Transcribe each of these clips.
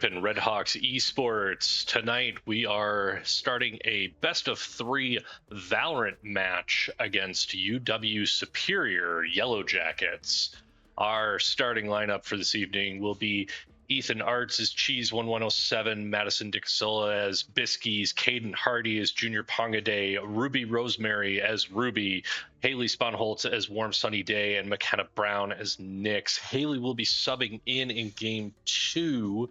Ripon Redhawks Esports. Tonight we are starting a best of 3 Valorant match against UW Superior Yellowjackets. Our starting lineup for this evening will be Ethan Arts as Cheese 1107, Madison Dixola as Biskies, Caden Hardy as Junior Pongaday, Ruby Rosemary as Ruby, Haley Sponholtz as Warm Sunny Day, and McKenna Brown as Nyx. Haley will be subbing in game 2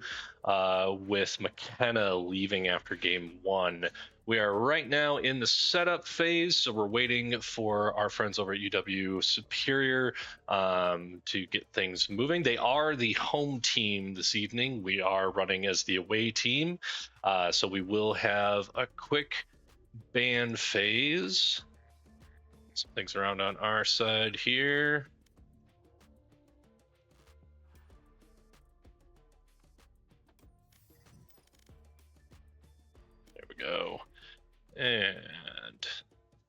with McKenna leaving after game 1. We are right now in the setup phase, so we're waiting for our friends over at UW Superior to get things moving. They are the home team this evening. We are running as the away team, so we will have a quick ban phase. Some things around on our side here. There we go. And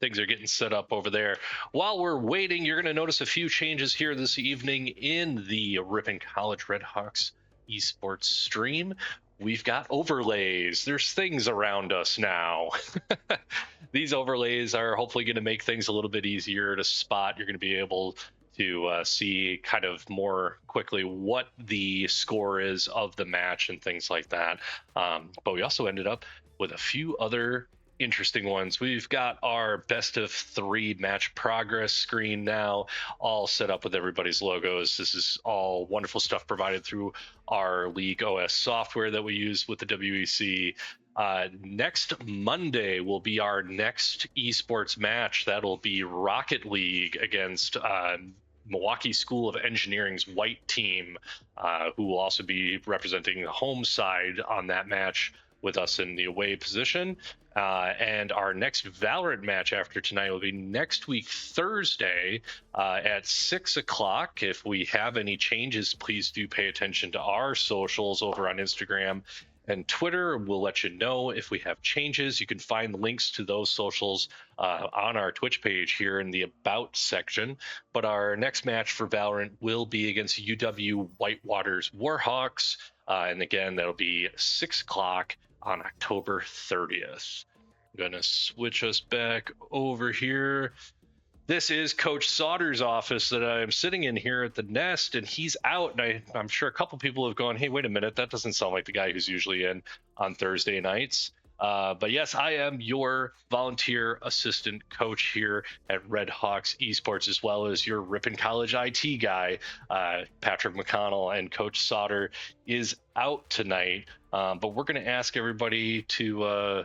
things are getting set up over there. While we're waiting, you're going to notice a few changes here this evening in the Ripon College Redhawks esports stream. We've got overlays. There's things around us now. These overlays are hopefully going to make things a little bit easier to spot. You're going to be able to see kind of more quickly what the score is of the match and things like that. But we also ended up with a few other interesting ones. We've got our best of 3 match progress screen now, all set up with everybody's logos. This is all wonderful stuff provided through our League OS software that we use with the WEC. Next Monday will be our next esports match. That'll be Rocket League against Milwaukee School of Engineering's white team, who will also be representing the home side on that match with us in the away position. And our next Valorant match after tonight will be next week, Thursday, at 6 o'clock. If we have any changes, please do pay attention to our socials over on Instagram and Twitter. We'll let you know if we have changes. You can find links to those socials on our Twitch page here in the About section. But our next match for Valorant will be against UW Whitewater's Warhawks. And again, that'll be 6 o'clock on October 30th. I'm going to switch us back over here. This is Coach Sauter's office that I'm sitting in here at the Nest, and he's out. And I'm sure a couple people have gone, hey, wait a minute, that doesn't sound like the guy who's usually in on Thursday nights. But yes, I am your volunteer assistant coach here at Redhawks Esports, as well as your Ripon College IT guy, Patrick McConnell. And Coach Sauter is out tonight, but we're going to ask everybody to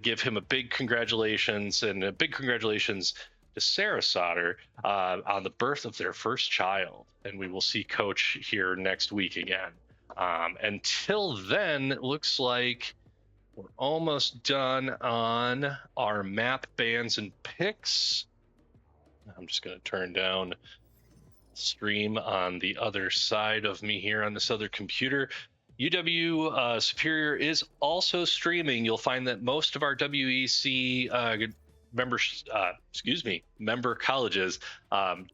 give him a big congratulations, and a big congratulations to Sarah Sauter on the birth of their first child. And we will see Coach here next week again. Until then, it looks like we're almost done on our map bans and picks. I'm just going to turn down stream on the other side of me here on this other computer. UW Superior is also streaming. You'll find that most of our WEC member colleges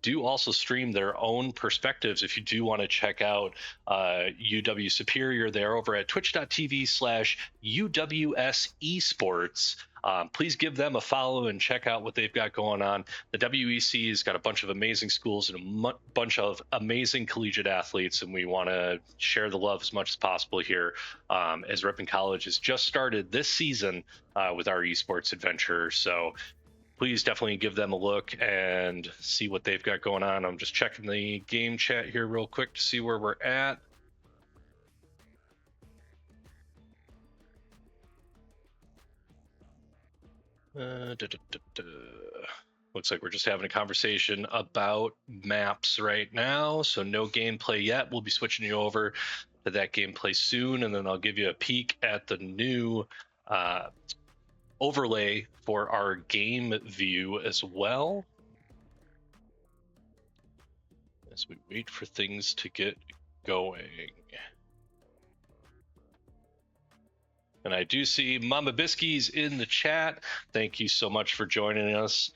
do also stream their own perspectives. If you do want to check out UW Superior, they're over at twitch.tv/UWS Esports. Please give them a follow and check out what they've got going on. The WEC has got a bunch of amazing schools and a bunch of amazing collegiate athletes, and we want to share the love as much as possible here, as Ripon College has just started this season with our esports adventure. So please definitely give them a look and see what they've got going on. I'm just checking the game chat here real quick to see where we're at. Looks like we're just having a conversation about maps right now, so no gameplay yet. We'll be switching you over to that gameplay soon, and then I'll give you a peek at the new overlay for our game view as well, as we wait for things to get going. And I do see Mama Biskies in the chat. Thank you so much for joining us.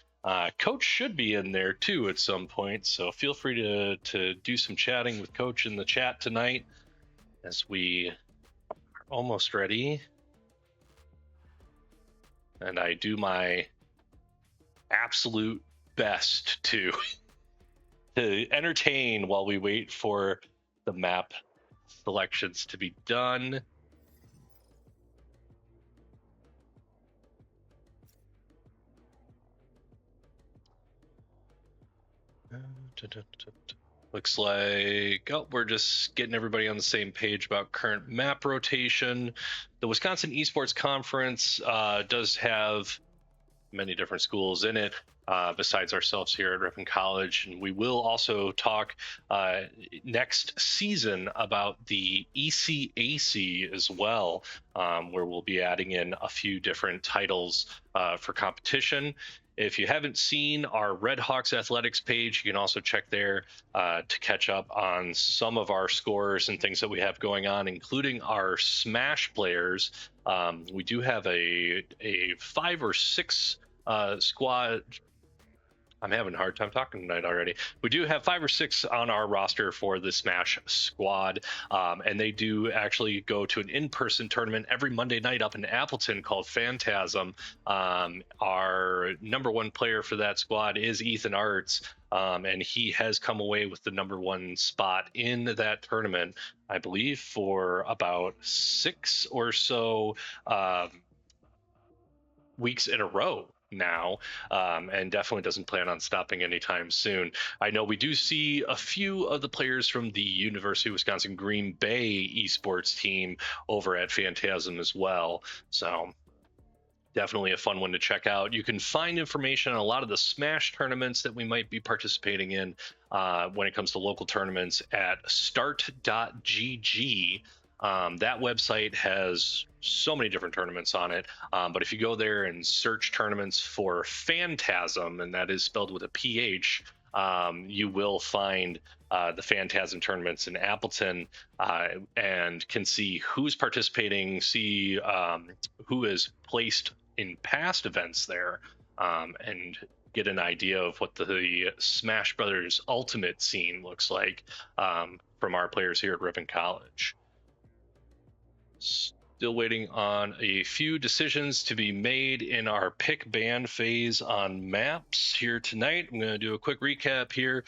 Coach should be in there too at some point, so feel free to do some chatting with Coach in the chat tonight as we almost ready. And I do my absolute best to entertain while we wait for the map selections to be done. Looks like, oh, we're just getting everybody on the same page about current map rotation. The Wisconsin Esports Conference does have many different schools in it, besides ourselves here at Ripon College. And we will also talk next season about the ECAC as well, where we'll be adding in a few different titles for competition. If you haven't seen our Red Hawks Athletics page, you can also check there to catch up on some of our scores and things that we have going on, including our Smash players. We do have a 5 or 6 squad. I'm having a hard time talking tonight already. We do have 5 or 6 on our roster for the Smash squad, and they do actually go to an in-person tournament every Monday night up in Appleton called Phantasm. Our number 1 player for that squad is Ethan Arts, and he has come away with the number 1 spot in that tournament, I believe, for about 6 or so weeks in a row now, and definitely doesn't plan on stopping anytime soon. I know we do see a few of the players from the University of Wisconsin Green Bay esports team over at Phantasm as well, so definitely a fun one to check out. You can find information on a lot of the Smash tournaments that we might be participating in when it comes to local tournaments at start.gg. That website has so many different tournaments on it, but if you go there and search tournaments for Phantasm, and that is spelled with a PH, you will find the Phantasm tournaments in Appleton, and can see who's participating, see who is placed in past events there, and get an idea of what the Smash Brothers Ultimate scene looks like from our players here at Ripon College. Still waiting on a few decisions to be made in our pick ban phase on maps here tonight. I'm going to do a quick recap here.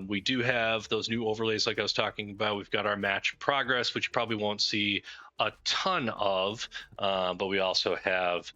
We do have those new overlays like I was talking about. We've got our match progress, which you probably won't see a ton of, but we also have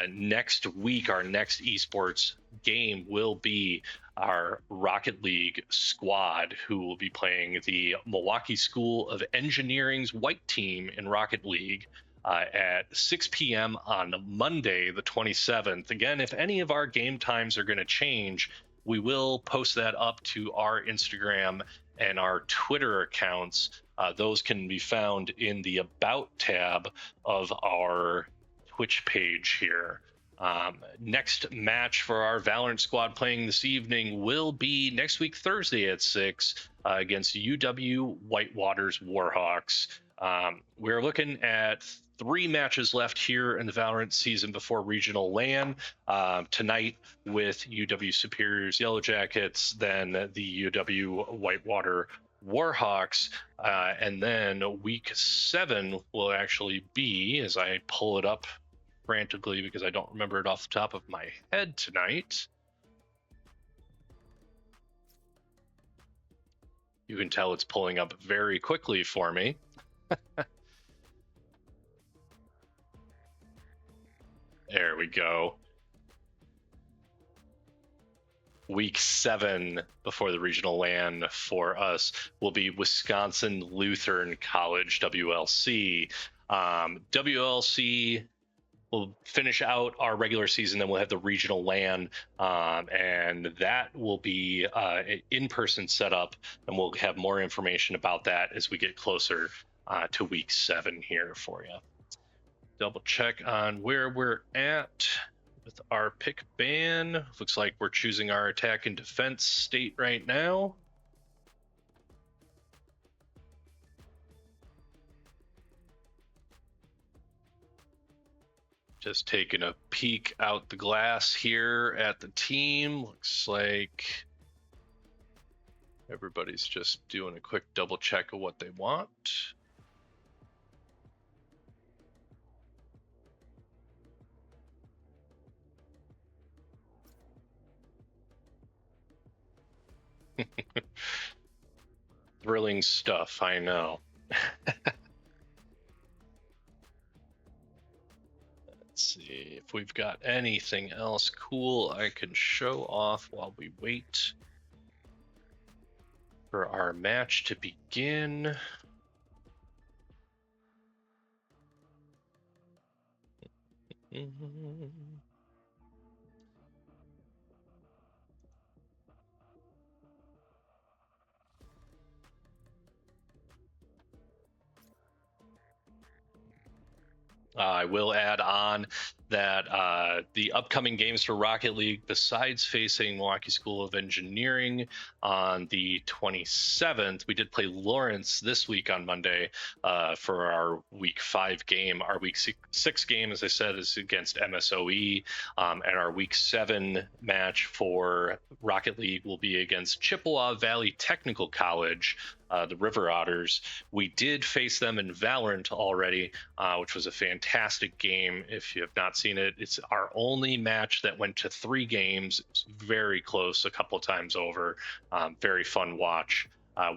next week, our next esports game will be our Rocket League squad, who will be playing the Milwaukee School of Engineering's white team in Rocket League at 6 p.m. on Monday, the 27th. Again, if any of our game times are going to change, we will post that up to our Instagram and our Twitter accounts. Those can be found in the About tab of our Twitch page here. Next match for our Valorant squad playing this evening will be next week, Thursday at 6 against UW Whitewaters Warhawks. We're looking at 3 matches left here in the Valorant season before regional LAN. Tonight with UW Superior's Yellowjackets, then the UW Whitewater Warhawks, and then week 7 will actually be, as I pull it up frantically because I don't remember it off the top of my head tonight. You can tell it's pulling up very quickly for me. There we go. Week 7 before the regional LAN for us will be Wisconsin Lutheran College, WLC. WLC will finish out our regular season, then we'll have the regional LAN, and that will be an in-person setup, and we'll have more information about that as we get closer to week 7 here for you. Double check on where we're at with our pick ban. Looks like we're choosing our attack and defense state right now. Just taking a peek out the glass here at the team. Looks like everybody's just doing a quick double check of what they want. Thrilling stuff, I know. Let's see if we've got anything else cool I can show off while we wait for our match to begin. I will add on that the upcoming games for Rocket League, besides facing Milwaukee School of Engineering on the 27th, we did play Lawrence this week on Monday for our Week 5 game. Our Week 6 game, as I said, is against MSOE, and our Week 7 match for Rocket League will be against Chippewa Valley Technical College, the River Otters. We did face them in Valorant already, which was a fantastic game. If you have not seen it, it's our only match that went to 3 games. It's very close a couple of times over. Very fun watch.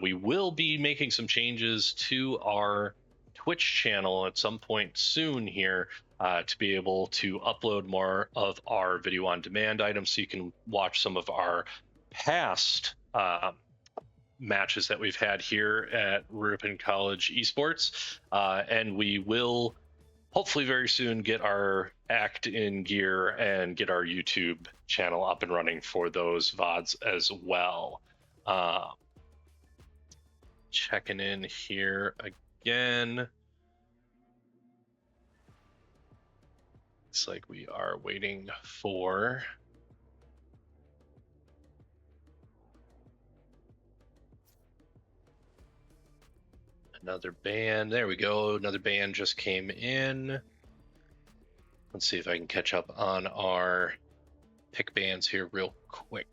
We will be making some changes to our Twitch channel at some point soon here to be able to upload more of our video on demand items, so you can watch some of our past matches that we've had here at Ripon College Esports, and we will hopefully very soon get our act in gear and get our YouTube channel up and running for those VODs as well. Checking in here again. Looks like we are waiting for another band. There we go. Another band just came in. Let's see if I can catch up on our pick bands here real quick.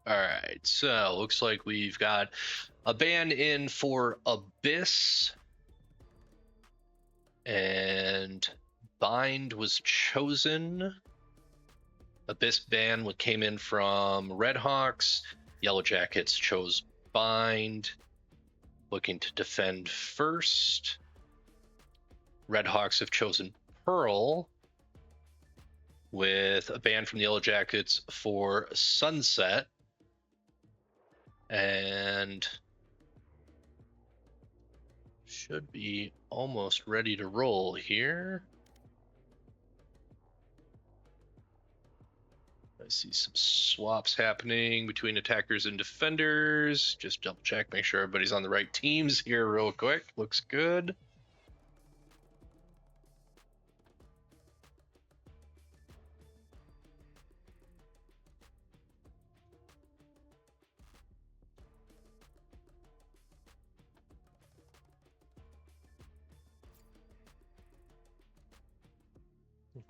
All right, so looks like we've got a band in for Abyss, and Bind was chosen. Abyss band came in from Redhawks. Yellowjackets chose Bind, looking to defend first. Redhawks have chosen Pearl, with a band from the Yellowjackets for Sunset. And should be almost ready to roll here. I see some swaps happening between attackers and defenders. Just double check, make sure everybody's on the right teams here real quick. Looks good.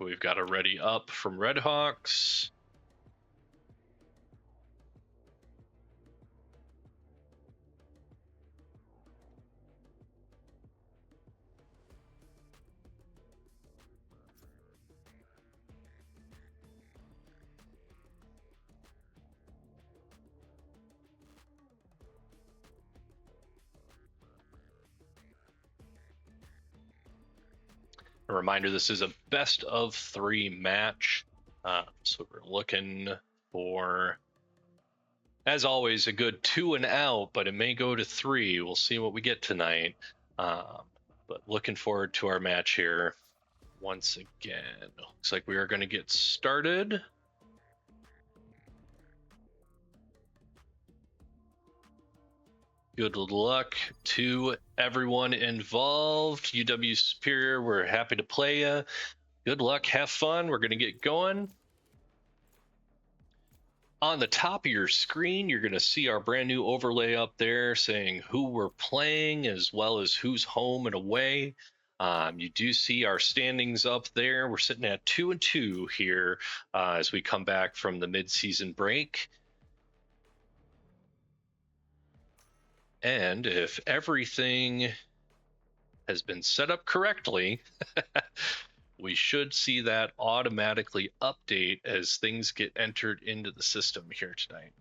We've got a ready up from Redhawks. A reminder, this is a best of 3 match. So we're looking for, as always, a good 2 and out, but it may go to 3. We'll see what we get tonight. But looking forward to our match here once again. Looks like we are going to get started. Good luck to everyone involved. UW Superior, we're happy to play you. Good luck, have fun. We're going to get going. On the top of your screen, you're going to see our brand new overlay up there saying who we're playing as well as who's home and away. You do see our standings up there. We're sitting at 2-2 here as we come back from the mid-season break. And if everything has been set up correctly, we should see that automatically update as things get entered into the system here tonight.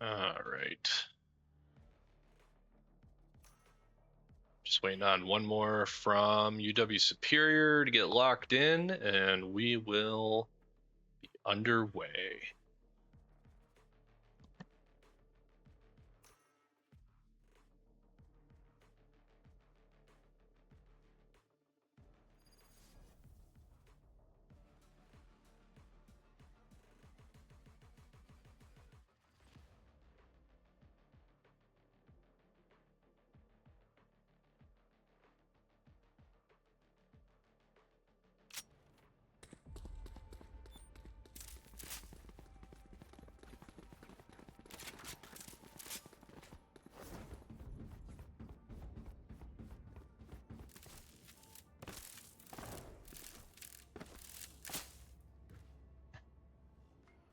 All right. Just waiting on one more from UW Superior to get locked in, and we will be underway.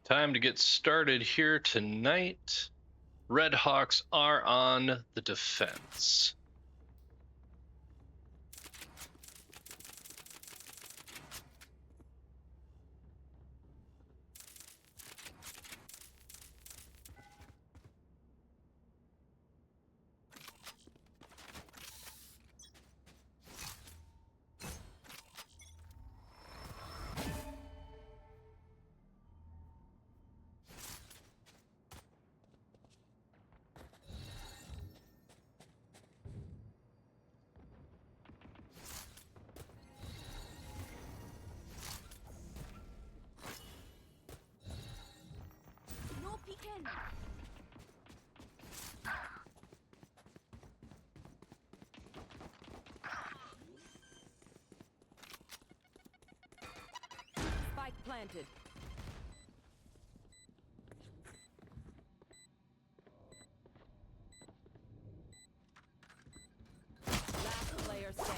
Time to get started here tonight. Red Hawks are on the defense. No peeking. Spike planted. Last player standing.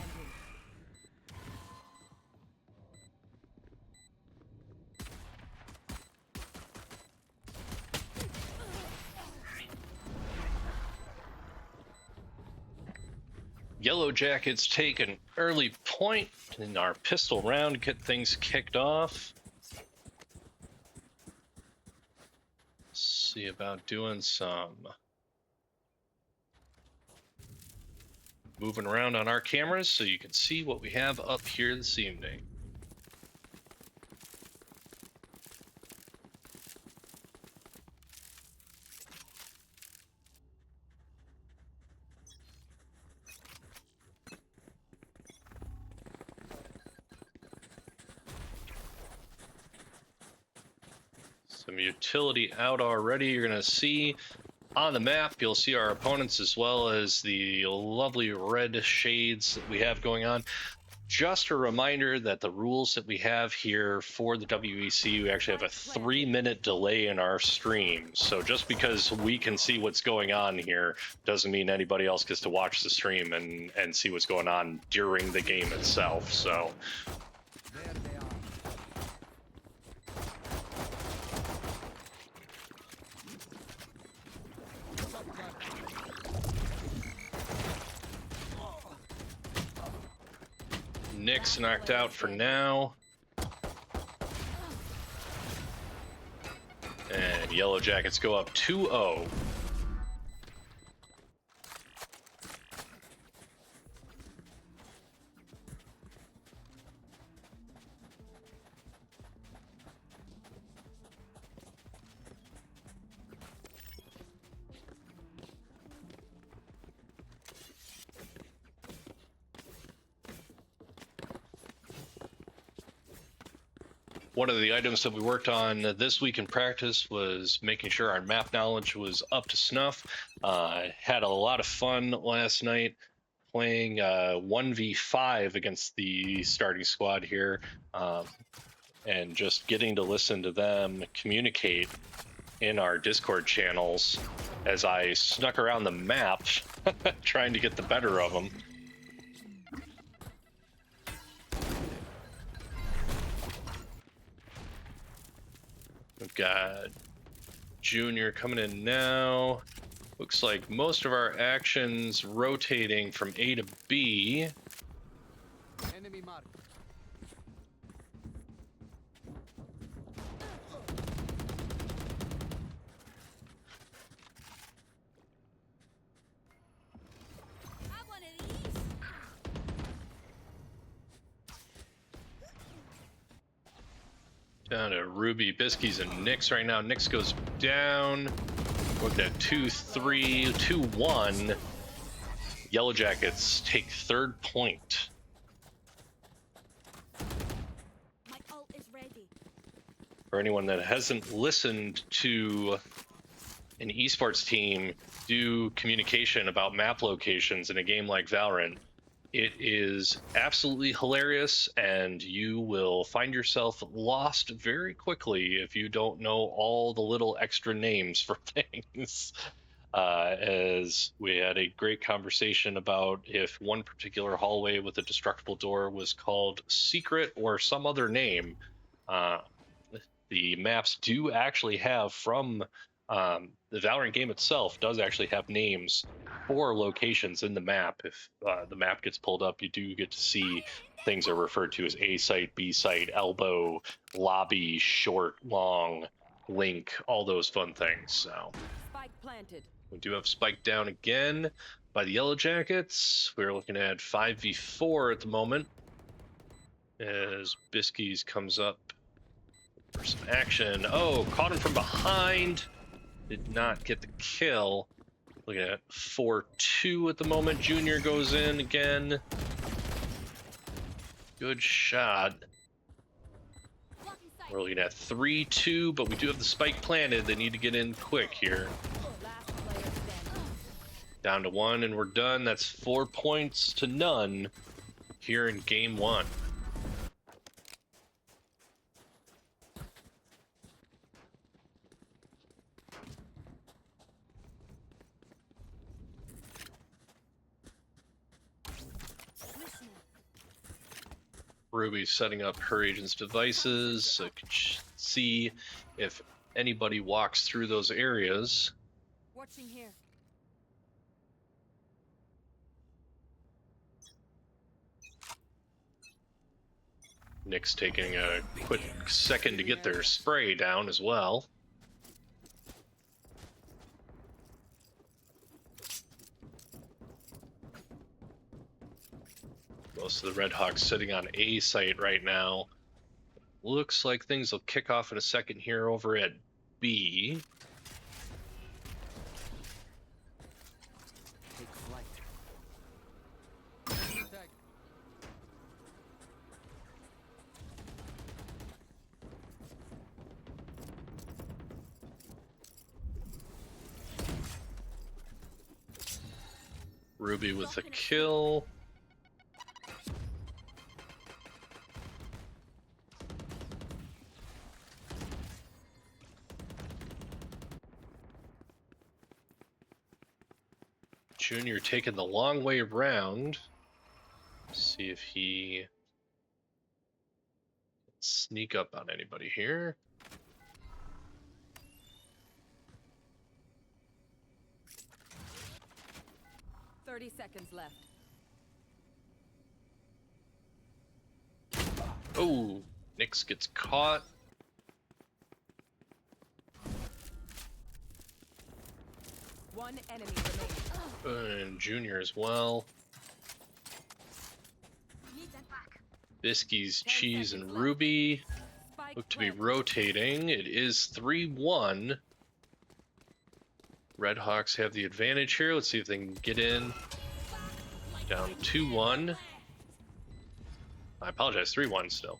Yellowjackets take an early point in our pistol round, get things kicked off. See about doing some moving around on our cameras so you can see what we have up here this evening. Some utility out already. You're going to see on the map, you'll see our opponents as well as the lovely red shades that we have going on. Just a reminder that the rules that we have here for the WEC, we actually have a 3-minute delay in our stream. So just because we can see what's going on here doesn't mean anybody else gets to watch the stream and see what's going on during the game itself. So There they are. Nick's knocked out for now. And Yellowjackets go up 2-0. One of the items that we worked on this week in practice was making sure our map knowledge was up to snuff. Had a lot of fun last night playing 1v5 against the starting squad here, and just getting to listen to them communicate in our Discord channels as I snuck around the map trying to get the better of them. We've got Junior coming in now. Looks like most of our actions rotating from A to B. Enemy mark. Have one of these. Down to Ruby, Biskies, and Nyx right now. Nyx goes down. Looked at 2-3, 2-1. Yellowjackets take third point. My ult is ready. For anyone that hasn't listened to an esports team do communication about map locations in a game like Valorant, it is absolutely hilarious, and you will find yourself lost very quickly if you don't know all the little extra names for things. As we had a great conversation about if one particular hallway with a destructible door was called Secret or some other name. The maps do actually have from the Valorant game itself does actually have names for locations in the map. If the map gets pulled up, you do get to see things are referred to as A site, B site, elbow, lobby, short, long, link, all those fun things. So Spike planted. we do have Spike down again by the Yellowjackets. We're looking at 5v4 at the moment as Biskies comes up for some action. Oh, caught him from behind. Did not get the kill. Looking at 4-2 at the moment. Junior goes in again. Good shot. Blocking sight. We're looking at 3-2, but we do have the spike planted. They need to get in quick here. Last player standing. Down to 1 and we're done. That's 4 points to none here in game 1. Ruby's setting up her agent's devices so can see if anybody walks through those areas. Watching here. Nick's taking a quick second to get their spray down as well. Most of the Red Hawks sitting on A site right now. Looks like things will kick off in a second here over at B. Take flight. Tag. Ruby with a kill. Junior taking the long way around. See if he can sneak up on anybody here. "30 seconds left. Oh, Nyx gets caught. One enemy remaining. And Junior as well. Biskies, Cheese, and Ruby Spike look to be planted. rotating. It is 3-1. Red Hawks have the advantage here. Let's see if they can get in. Down 2-1. I apologize, 3-1 still.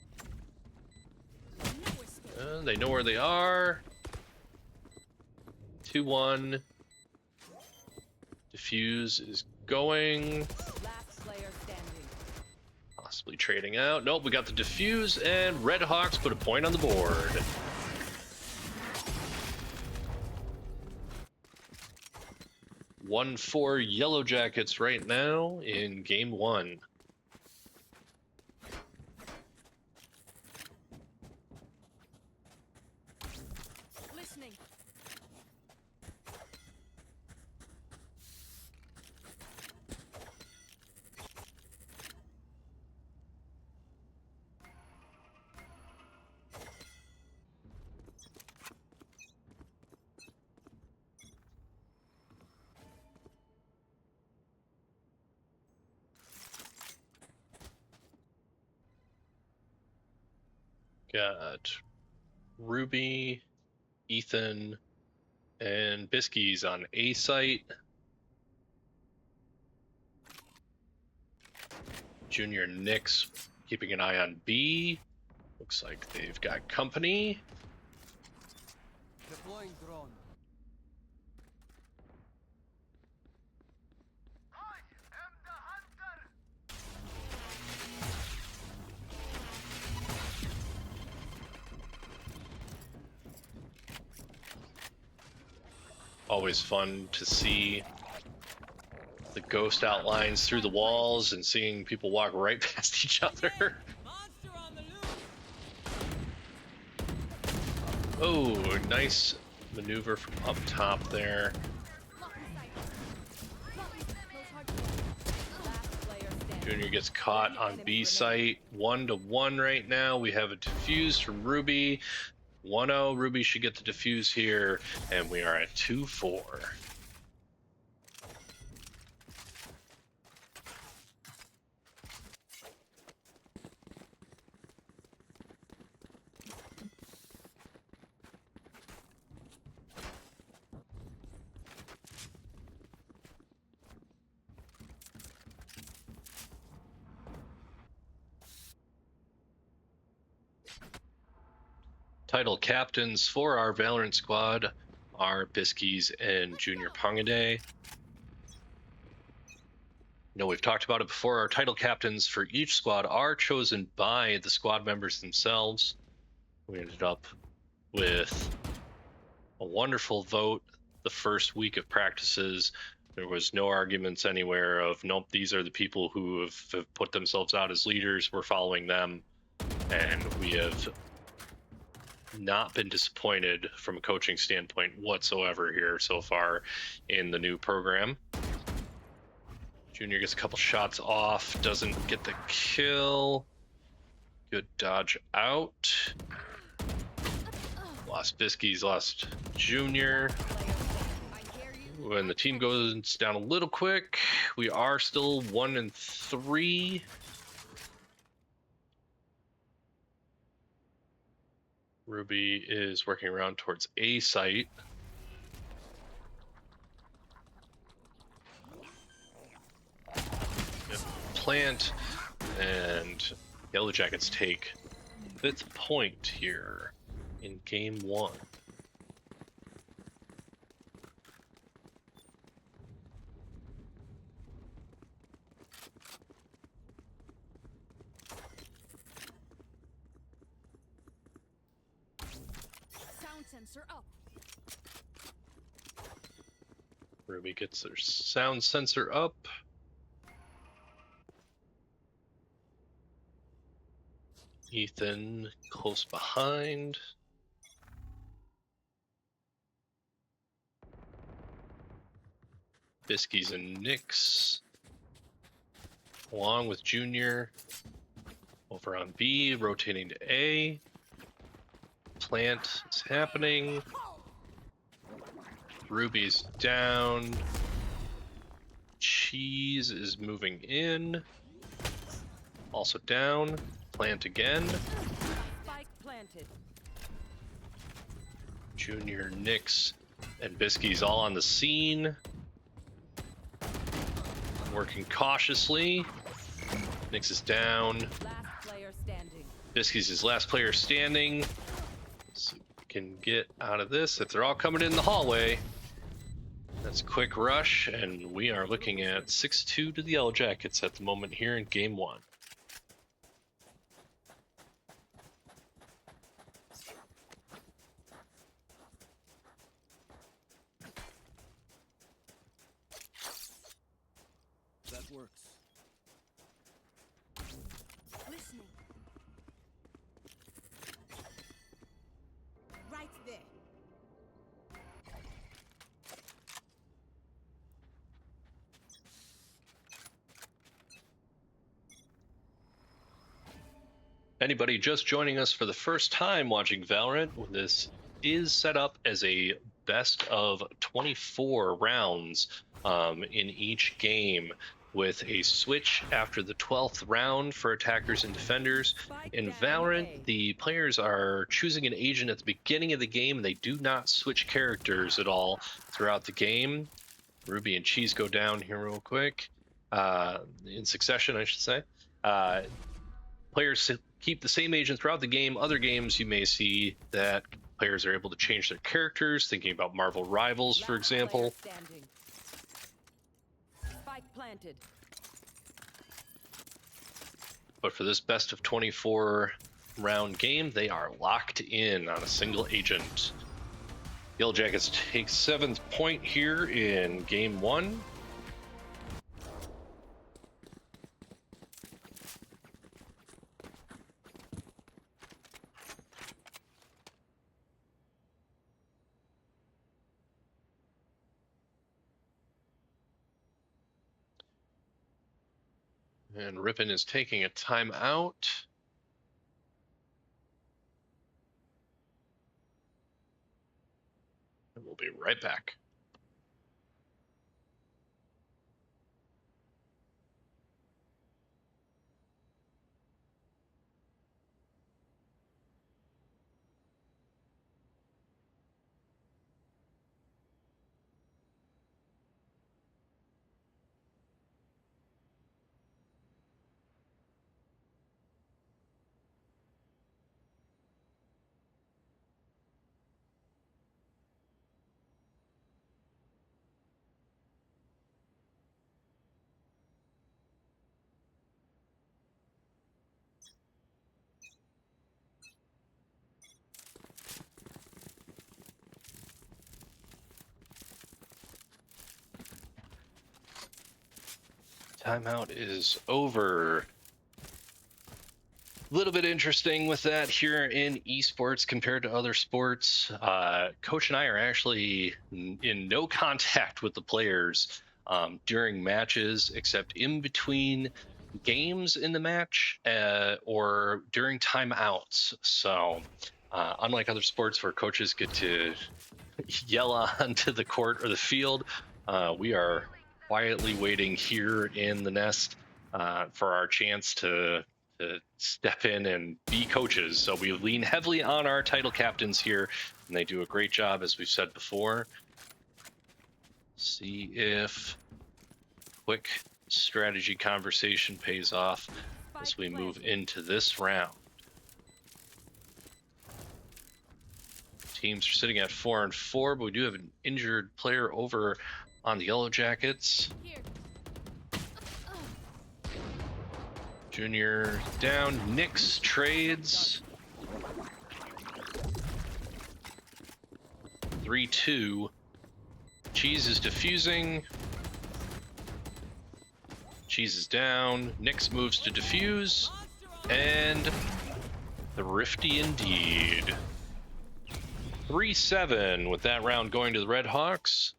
They know where they are. 2-1. Diffuse is going. Last player standing. Possibly trading out. Nope, we got the diffuse, and Red Hawks put a point on the board. One for Yellowjackets right now in game 1. Listening. Got Ruby, Ethan, and Biskies on A site. Junior Nyx keeping an eye on B. Looks like they've got company. Deploying drone. Always fun to see the ghost outlines through the walls and seeing people walk right past each other. Oh, nice maneuver from up top there. Junior gets caught on B site. 1-1 right now. We have a defuse from Ruby. 1-0. Ruby should get the defuse here, and we are at 2-4. Title captains for our Valorant squad are Biskies and Junior Pongaday. We've talked about it before. Our title captains for each squad are chosen by the squad members themselves. We ended up with a wonderful vote the first week of practices. There was no arguments anywhere of, nope, these are the people who have put themselves out as leaders. We're following them. And we have not been disappointed from a coaching standpoint whatsoever here so far in the new program. Junior gets a couple shots off, doesn't get the kill. Good dodge out. Lost Biskies, lost Junior. When the team goes down a little quick, we are still 1-3. Ruby is working around towards A site. Plant, and Yellowjackets take 5th point here in game 1. Sensor up. Ruby gets their sound sensor up. Ethan close behind. Biskies and Nyx along with Junior over on B, rotating to A. Plant is happening. Ruby's down. Cheese is moving in. Also down. Plant again. Spike planted. Junior, Nyx, and Biskies all on the scene. Working cautiously. Nyx is down. Last player standing. Biskies is last player standing. can get out of this. If they're all coming in the hallway, that's a quick rush, and we are looking at 6-2 to the Yellowjackets at the moment here in game 1. That works. Listening. Right there. Anybody just joining us for the first time watching Valorant, this is set up as a best of 24 rounds in each game, with a switch after the 12th round for attackers and defenders. In Valorant, the players are choosing an agent at the beginning of the game, and they do not switch characters at all throughout the game. Ruby and Cheese go down here real quick, in succession, I should say. Players keep the same agent throughout the game. Other games, you may see that players are able to change their characters, thinking about Marvel Rivals, for example. Spike planted. But for this best of 24 round game, they are locked in on a single agent. Yellowjackets take 7th point here in game 1. And Ripon is taking a timeout. And we'll be right back. Timeout is over. A little bit interesting with that here in esports compared to other sports. Coach and I are actually in no contact with the players during matches, except in between games in the match or during timeouts. So unlike other sports where coaches get to yell onto the court or the field, we are quietly waiting here in the nest for our chance to step in and be coaches. So we lean heavily on our title captains here, and they do a great job, as we've said before. See if quick strategy conversation pays off as we move into this round. Teams are sitting at 4-4, but we do have an injured player over on the Yellowjackets. Junior down. Nyx trades. 3-2. Cheese is defusing. Cheese is down. Nyx moves to defuse. And thrifty indeed. 3-7 with that round going to the Red Hawks.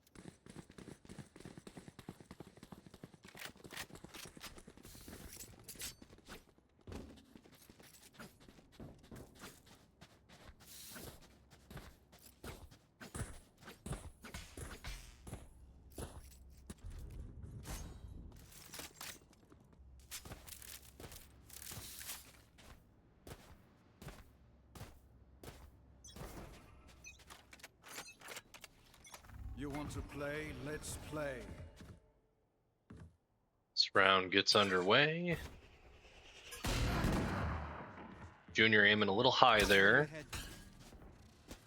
You want to play? Let's play. This round gets underway. Junior aiming a little high there.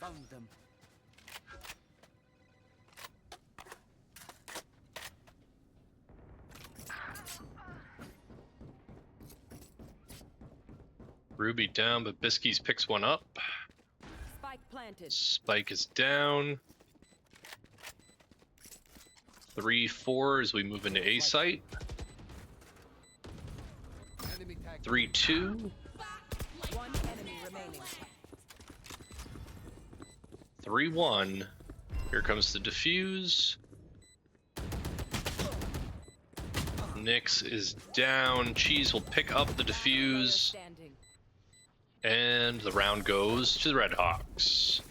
Found them. Ruby down, but Biskies picks one up. Spike planted. Spike is down. 3-4 as we move into A site. 3-2. One enemy remaining. 3-1. Here comes the defuse. Nyx is down. Cheese will pick up the defuse. Standing. And the round goes to the Red Hawks.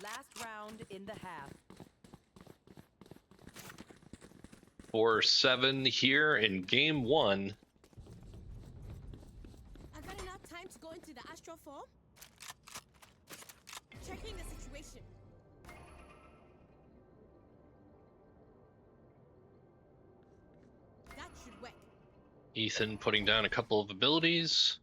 Last round in the half. 4-7 here in game 1. I got enough time to go into the astral form? Checking the situation. That should work. Ethan putting down a couple of abilities.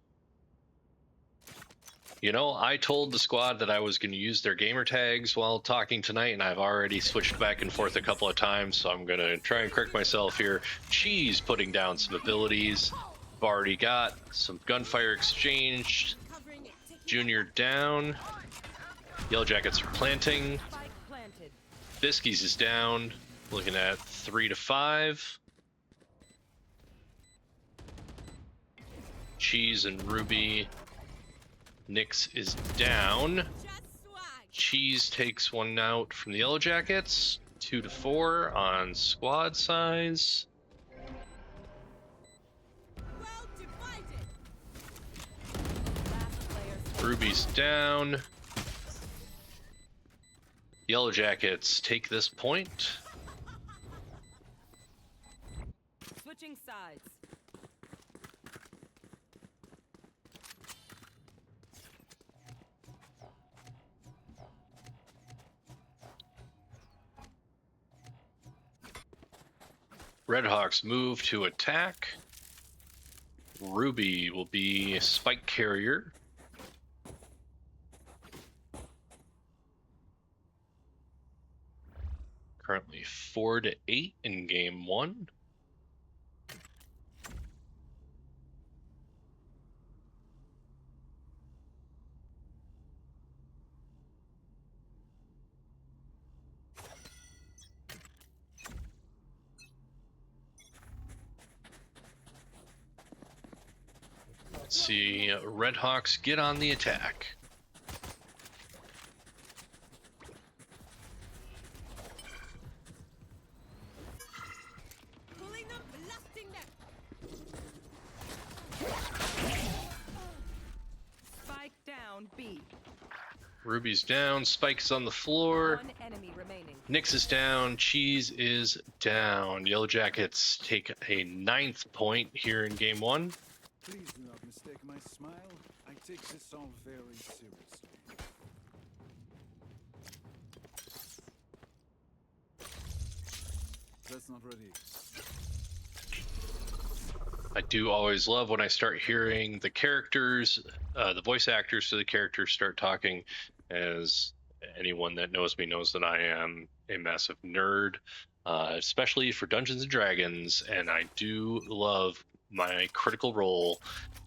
You know, I told the squad that I was going to use their gamer tags while talking tonight, and I've already switched back and forth a couple of times, so I'm going to try and correct myself here. Cheese putting down some abilities. I've already got some gunfire exchanged. Covering it. Taking Junior down. Yellowjackets are planting. Spike planted. Biskies is down. Looking at 3-5. Cheese and Ruby. Nyx is down. just swag. Cheese takes one out from the Yellowjackets. 2-4 on squad size. Well divided. Last player standing. Ruby's down. Yellowjackets take this point. Switching sides. Redhawks move to attack. Ruby will be spike carrier. Currently 4-8 in game 1. Let's see, Redhawks get on the attack. Pulling them, blasting them. Spike down B. Ruby's down, Spike's on the floor. One enemy remaining. Nyx is down, Cheese is down. Yellowjackets take a 9th point here in game 1. Please do not mistake my smile. I take this all very seriously. That's not ready. I do always love when I start hearing the characters, the voice actors to the characters start talking, as anyone that knows me knows that I am a massive nerd, especially for Dungeons and Dragons, and I do love my Critical Role,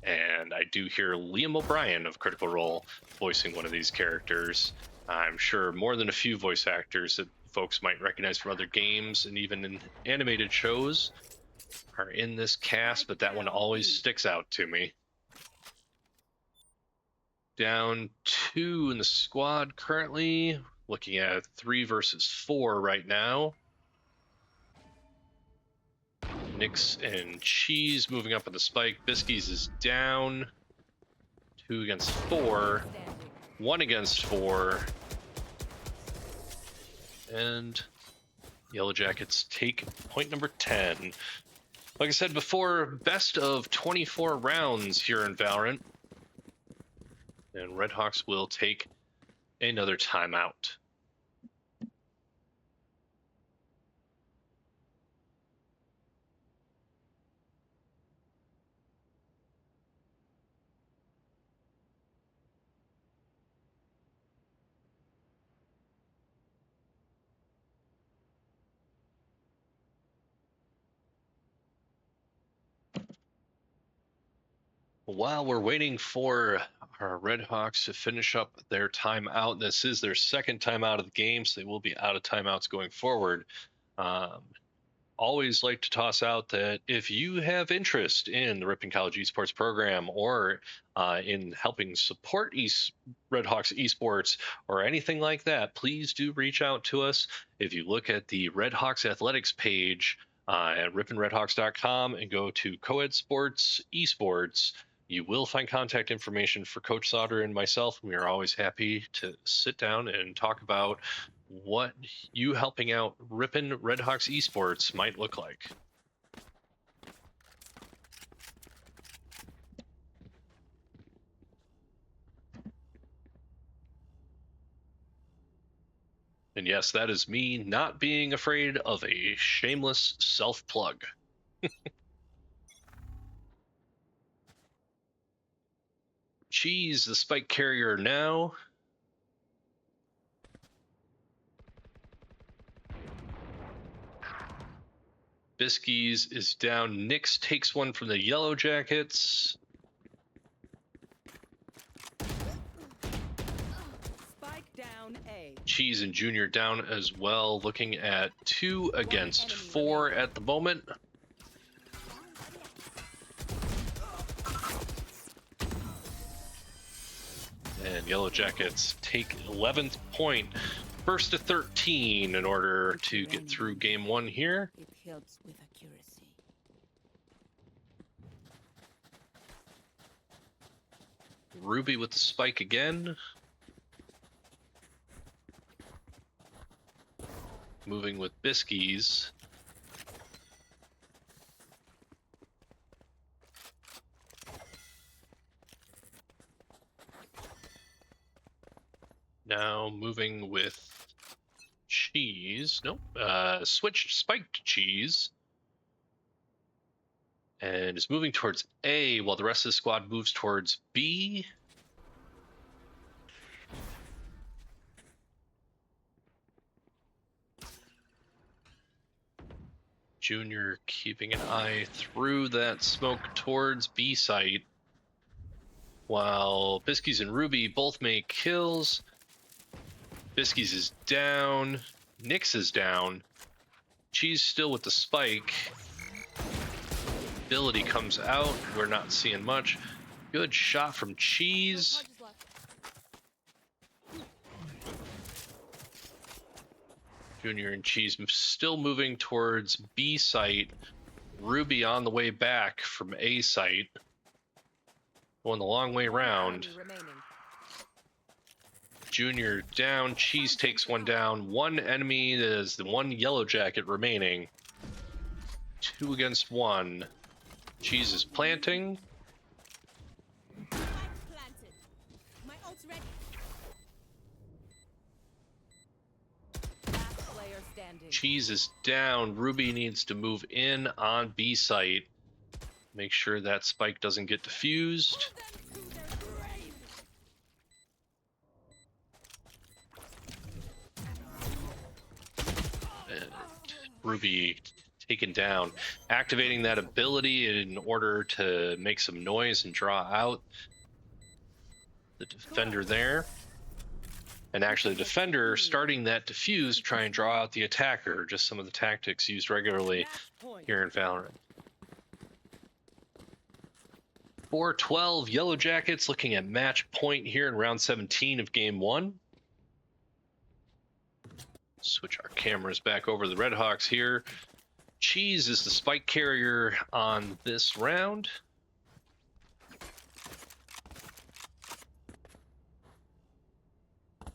and I do hear Liam O'Brien of Critical Role voicing one of these characters. I'm sure more than a few voice actors that folks might recognize from other games and even in animated shows are in this cast, but that one always sticks out to me. Down 2 in the squad currently, looking at 3 versus 4 right now. Nyx and Cheese moving up on the spike. Biskies is down. 2 against 4. Standing. 1 against 4. And Yellowjackets take point number 10. Like I said before, best of 24 rounds here in Valorant. And Redhawks will take another timeout. While we're waiting for our Red Hawks to finish up their timeout, this is their second timeout of the game, so they will be out of timeouts going forward. Always like to toss out that if you have interest in the Ripon College Esports program or in helping support Red Hawks Esports or anything like that, please do reach out to us. If you look at the Red Hawks Athletics page at riponredhawks.com and go to Coed Sports Esports, you will find contact information for Coach Sauter and myself. We are always happy to sit down and talk about what you helping out Ripon Red Hawks Esports might look like. And yes, that is me not being afraid of a shameless self-plug. Cheese, the spike carrier now. Biskies is down. Nyx takes one from the Yellowjackets. Spike down A. Cheese and Junior down as well, looking at 2 against 4 at the moment. And Yellowjackets take 11th point, first to 13 in order to get through game 1 here. It helps with accuracy. Ruby with the spike again. Moving with Biskies. Now moving with Cheese. Nope. Switched spiked Cheese. And is moving towards A while the rest of the squad moves towards B. Junior keeping an eye through that smoke towards B site. While Biskies and Ruby both make kills. Biskies is down. Nyx is down. Cheese still with the spike. Ability comes out. We're not seeing much. Good shot from Cheese. Junior and Cheese still moving towards B site. Ruby on the way back from A site. Going the long way around. Junior down. Cheese takes one down. One enemy is the one yellow jacket remaining. 2 against 1. Cheese is planting. Planted. My ult's ready. Last player standing. Cheese is down. Ruby needs to move in on B site. Make sure that spike doesn't get diffused. Them to their grave. And Ruby taken down. Activating that ability in order to make some noise and draw out the defender there. And actually the defender starting that diffuse, try and draw out the attacker. Just some of the tactics used regularly Match point. here in Valorant. 4-12 Yellowjackets looking at match point here in round 17 of game 1. Switch our cameras back over to the Red Hawks here. Cheese is the spike carrier on this round.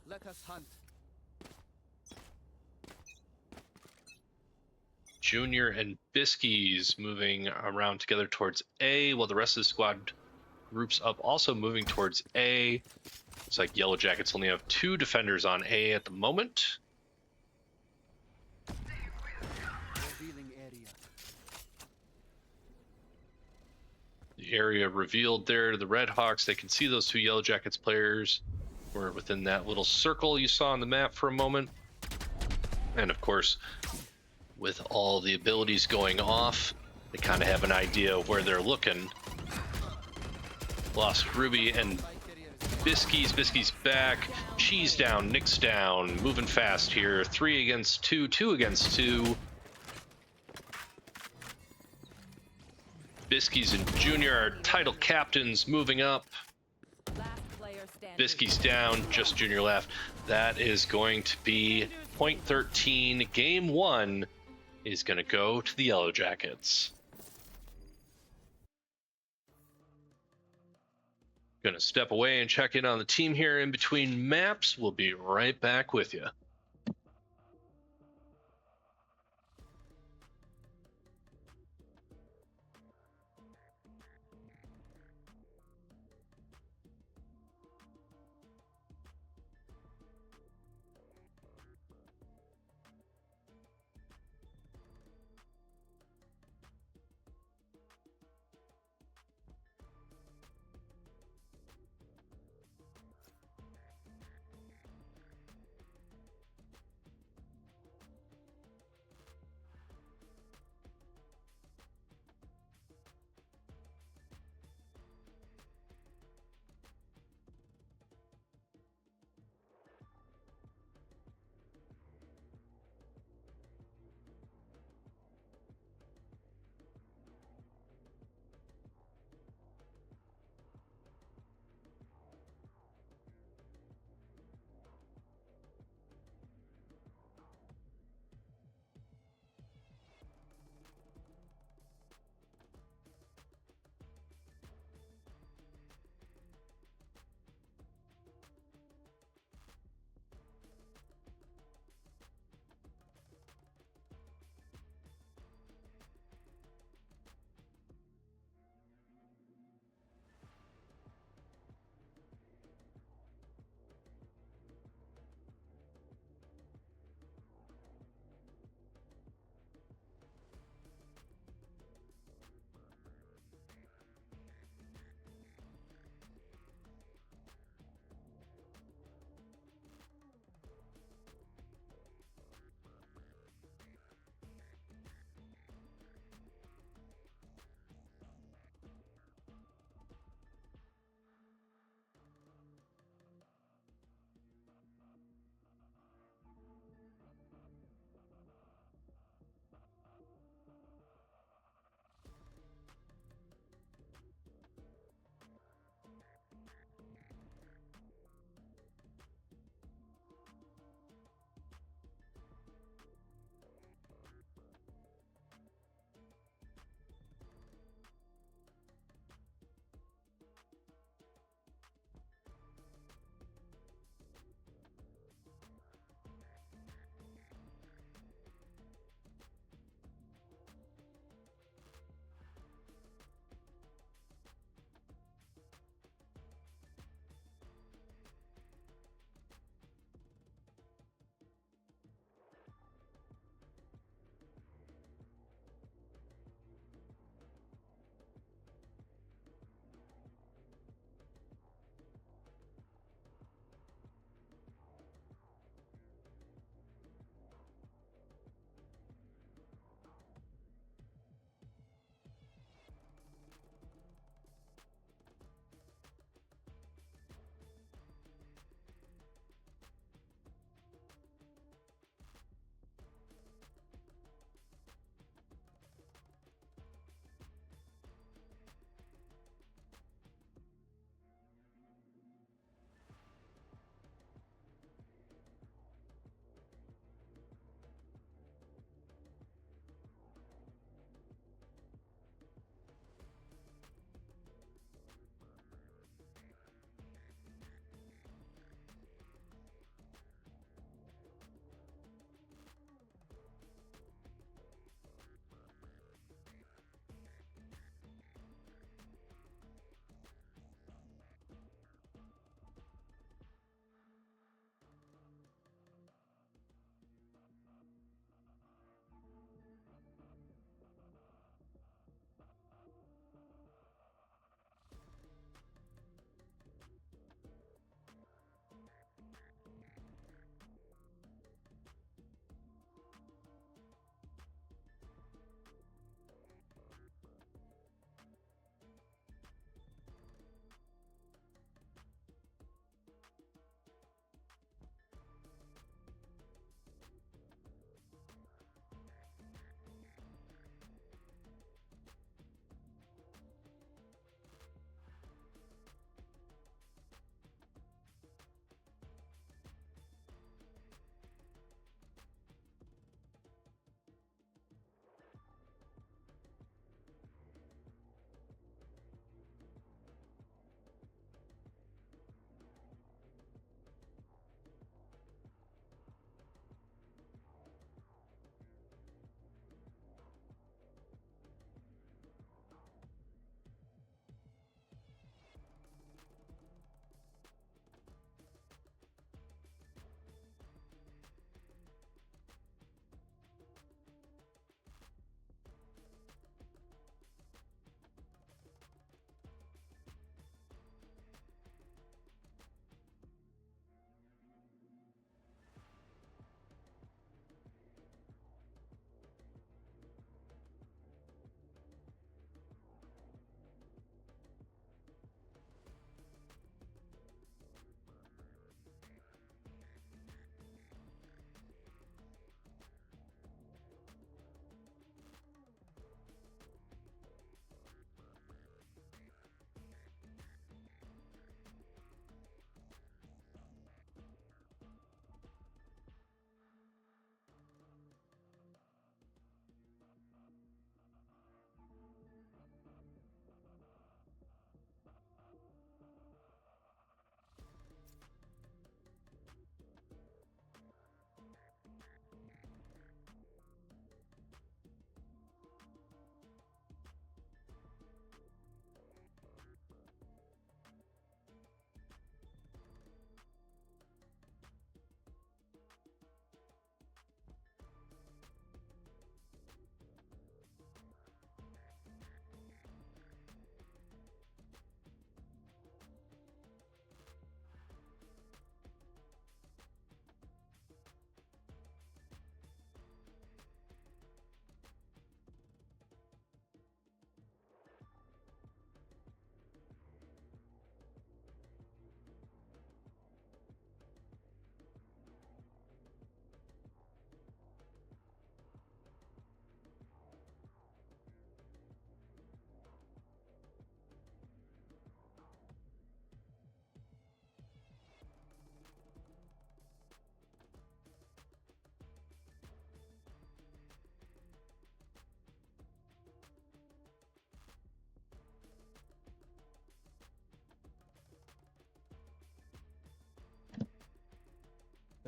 Let us hunt. Junior and Biskies moving around together towards A, while the rest of the squad groups up, also moving towards A. Looks like Yellowjackets only have 2 defenders on A at the moment. Revealing area. The area revealed there to the Red Hawks. They can see those 2 Yellowjackets players. We're within that little circle you saw on the map for a moment. And of course, with all the abilities going off, they kind of have an idea of where they're looking. Lost Ruby and Bisky's back. Cheese down, Nick's down. Moving fast here. 3 against 2, 2 against 2. Bisky's and Junior are title captains moving up. Last player standing. Bisky's down, just Junior left. That is going to be point 13. Game 1 is going to go to the Yellowjackets. Going to step away and check in on the team here in between maps. We'll be right back with you.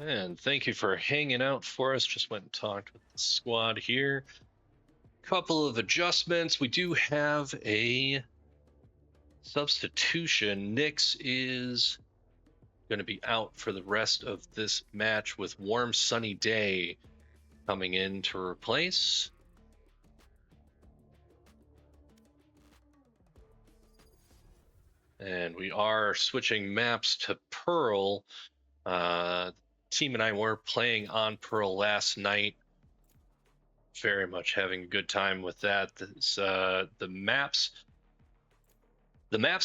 And thank you for hanging out for us. Just went and talked with the squad here. Couple of adjustments. We do have a substitution. Nix is going to be out for the rest of this match with Warm Sunny Day coming in to replace. And we are switching maps to Pearl. Team and I were playing on Pearl last night. Very much having a good time with that. The maps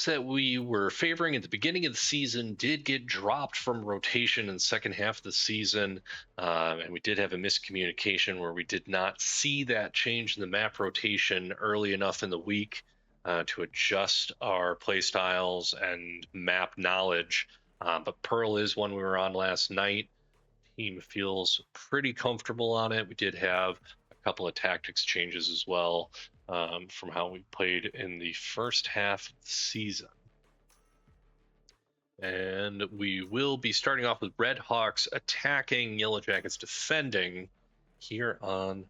that we were favoring at the beginning of the season did get dropped from rotation in the second half of the season, and we did have a miscommunication where we did not see that change in the map rotation early enough in the week to adjust our playstyles and map knowledge. But Pearl is one we were on last night. Team feels pretty comfortable on it. We did have a couple of tactics changes as well from how we played in the first half of the season. And we will be starting off with Red Hawks attacking, Yellowjackets defending here on.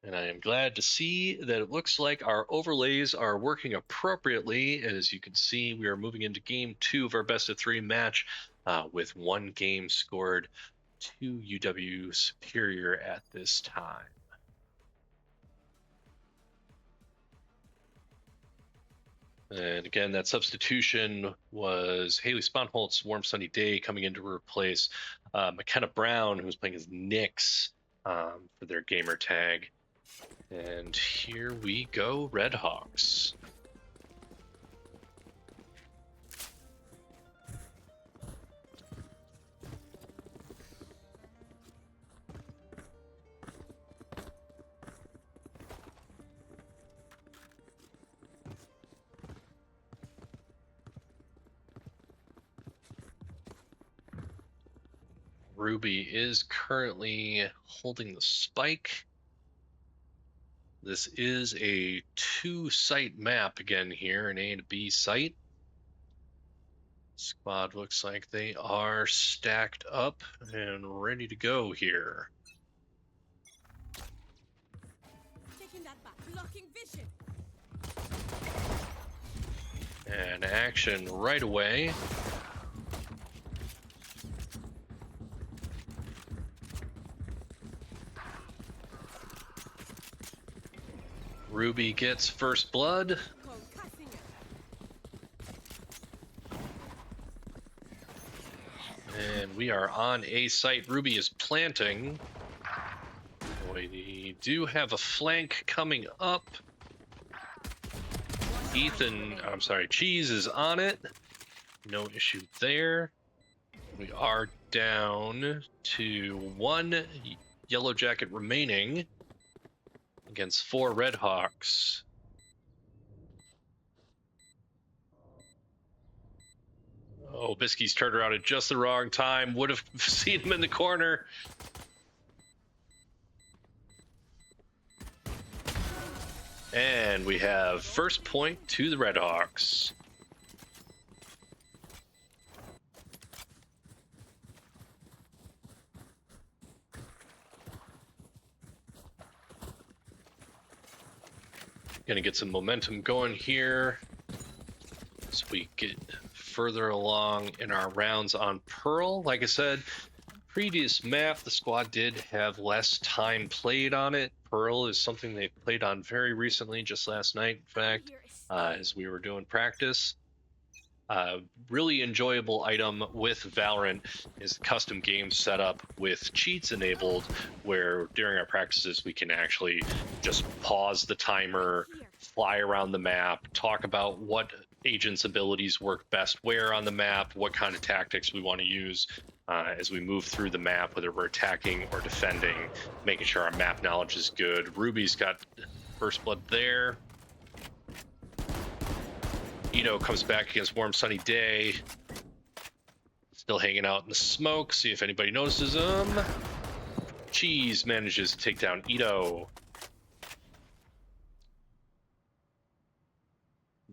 And I am glad to see that it looks like our overlays are working appropriately. As you can see, we are moving into game 2 of our best of 3 match with 1 game scored to UW Superior at this time. And again, that substitution was Haley Sponholtz, Warm Sunny Day, coming in to replace McKenna Brown, who's playing as Nix for their gamer tag. And here we go, Red Hawks. Ruby is currently holding the spike. This is a 2-site map again here, an A and B site. Squad looks like they are stacked up and ready to go here. Taking that back. Blocking vision. And action right away. Ruby gets first blood. Concussing it. And we are on A site. Ruby is planting. We do have a flank coming up. Cheese is on it. No issue there. We are down to 1 Yellow Jacket remaining against 4 Red Hawks. Oh, Bisky's turned around at just the wrong time. Would have seen him in the corner. And we have first point to the Red Hawks. Gonna get some momentum going here as we get further along in our rounds on Pearl. Like I said, previous map, the squad did have less time played on it. Pearl is something they played on very recently, just last night, in fact, as we were doing practice. Really enjoyable item with Valorant is the custom game setup with cheats enabled, where during our practices we can actually just pause the timer, fly around the map, talk about what agents' abilities work best where on the map, what kind of tactics we want to use as we move through the map, whether we're attacking or defending, making sure our map knowledge is good. Ruby's got first blood there. Ito comes back against Warm Sunny Day. Still hanging out in the smoke. See if anybody notices him. Cheese manages to take down Ito.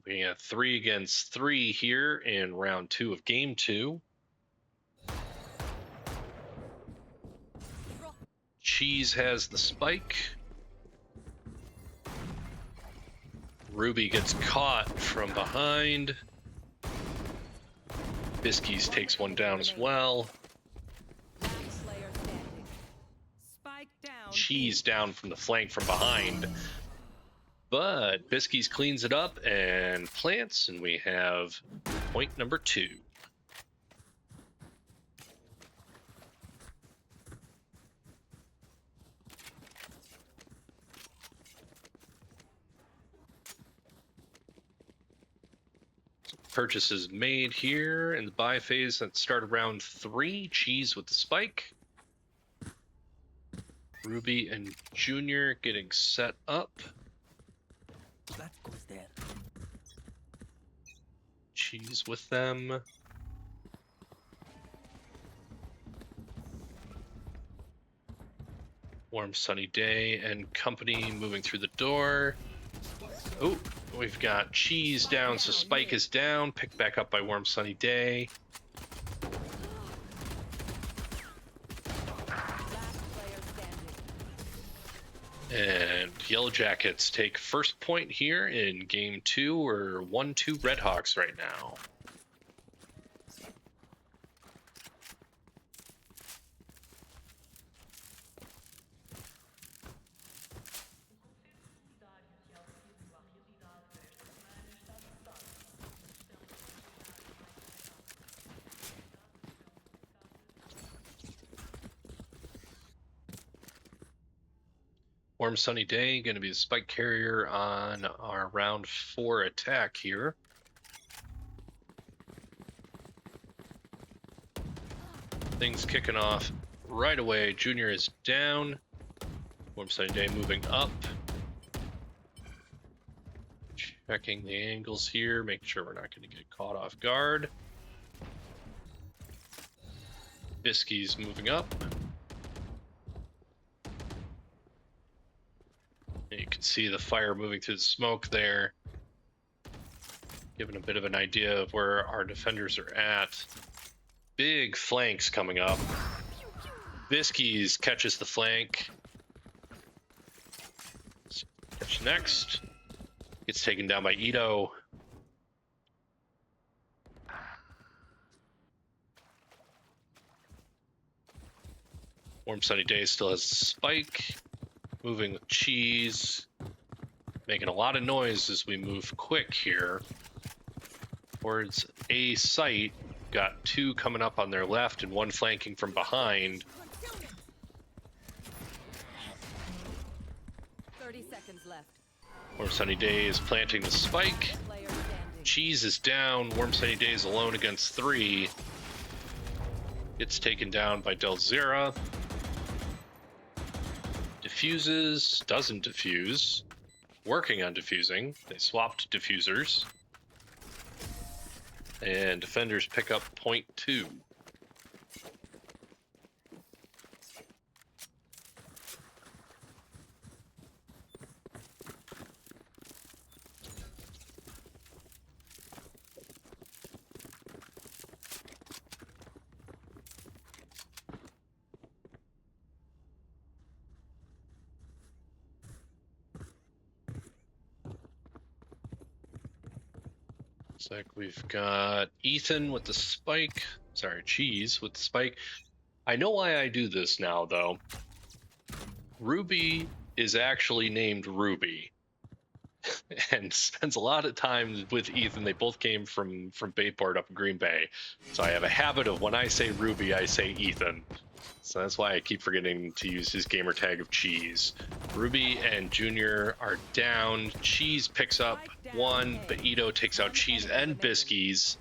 Being a 3 against 3 here in round 2 of game 2. Cheese has the spike. Ruby gets caught from behind. Biskies takes one down as well. Last player standing. Spike down. Cheese down from the flank from behind. But Biskies cleans it up and plants, and we have point number 2. Purchases made here in the buy phase at start of round 3. Cheese with the spike. Ruby and Junior getting set up. That goes there. Cheese with them. Warm sunny day and company moving through the door. Oh, we've got Cheese down, so Spike is down. Picked back up by Warm Sunny Day. Last player standing. And Yellowjackets take first point here in game 2. We're 1-2 Redhawks right now. Warm sunny day, going to be the spike carrier on our round 4 attack here. Things kicking off right away. Junior is down. Warm sunny day moving up. Checking the angles here, making sure we're not going to get caught off guard. Biskies moving up. You can see the fire moving through the smoke there, giving a bit of an idea of where our defenders are at. Big flanks coming up. Biskies catches the flank. Catch next. Gets taken down by Ito. Warm sunny day still has a spike. Moving with Cheese, making a lot of noise as we move quick here towards a site. Got 2 coming up on their left and 1 flanking from behind. 30 seconds left. Warm Sunny Day is planting the spike. Player standing. Cheese is down. Warm Sunny Day is alone against 3. Gets taken down by Delzera. Diffuses, doesn't diffuse. Working on diffusing. They swapped diffusers. And defenders pick up point 2. Looks like we've got Ethan with the spike. Sorry, Cheese with the spike. I know why I do this now, though. Ruby is actually named Ruby. And spends a lot of time with Ethan. They both came from Bayport up in Green Bay. So I have a habit of when I say Ruby, I say Ethan. So that's why I keep forgetting to use his gamer tag of Cheese. Ruby and Junior are down. Cheese picks up 1, but Ito takes out Cheese and Biskies.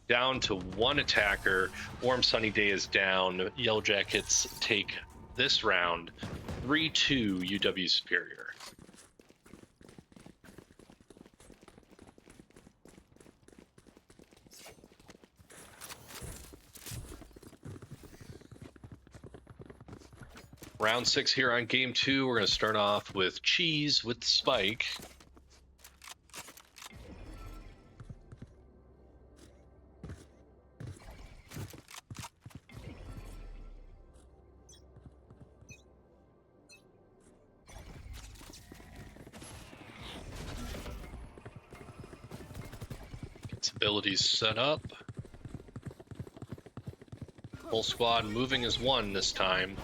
Down to 1 attacker. Warm Sunny Day is down. Yellowjackets take this round 3-2 UW Superior. Round 6 here on game 2. We're going to start off with Cheese with the spike. Abilities set up. Full squad moving as one this time.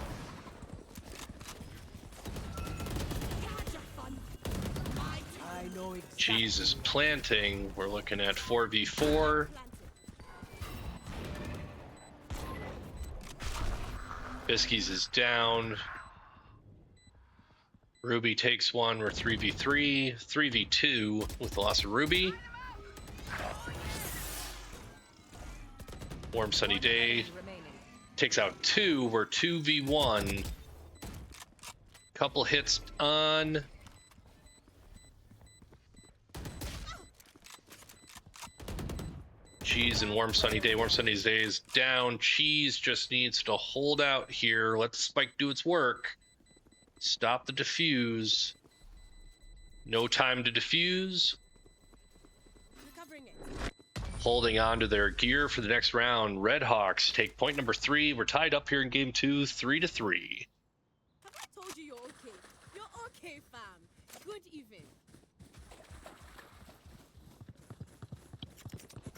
I know exactly. Cheese is planting. We're looking at 4v4. Biskies is down. Ruby takes one. We're 3v3. 3v2 with the loss of Ruby. Warm sunny day. Remaining. Takes out two. We're 2v1. Couple hits on. Cheese and warm sunny day. Warm sunny day is down. Cheese just needs to hold out here. Let the spike do its work. Stop the defuse. No time to defuse. Recovering it. Holding on to their gear for the next round. Redhawks take point number 3. We're tied up here in game 2, 3-3. Have I told you you're okay? You're okay, fam. Good even.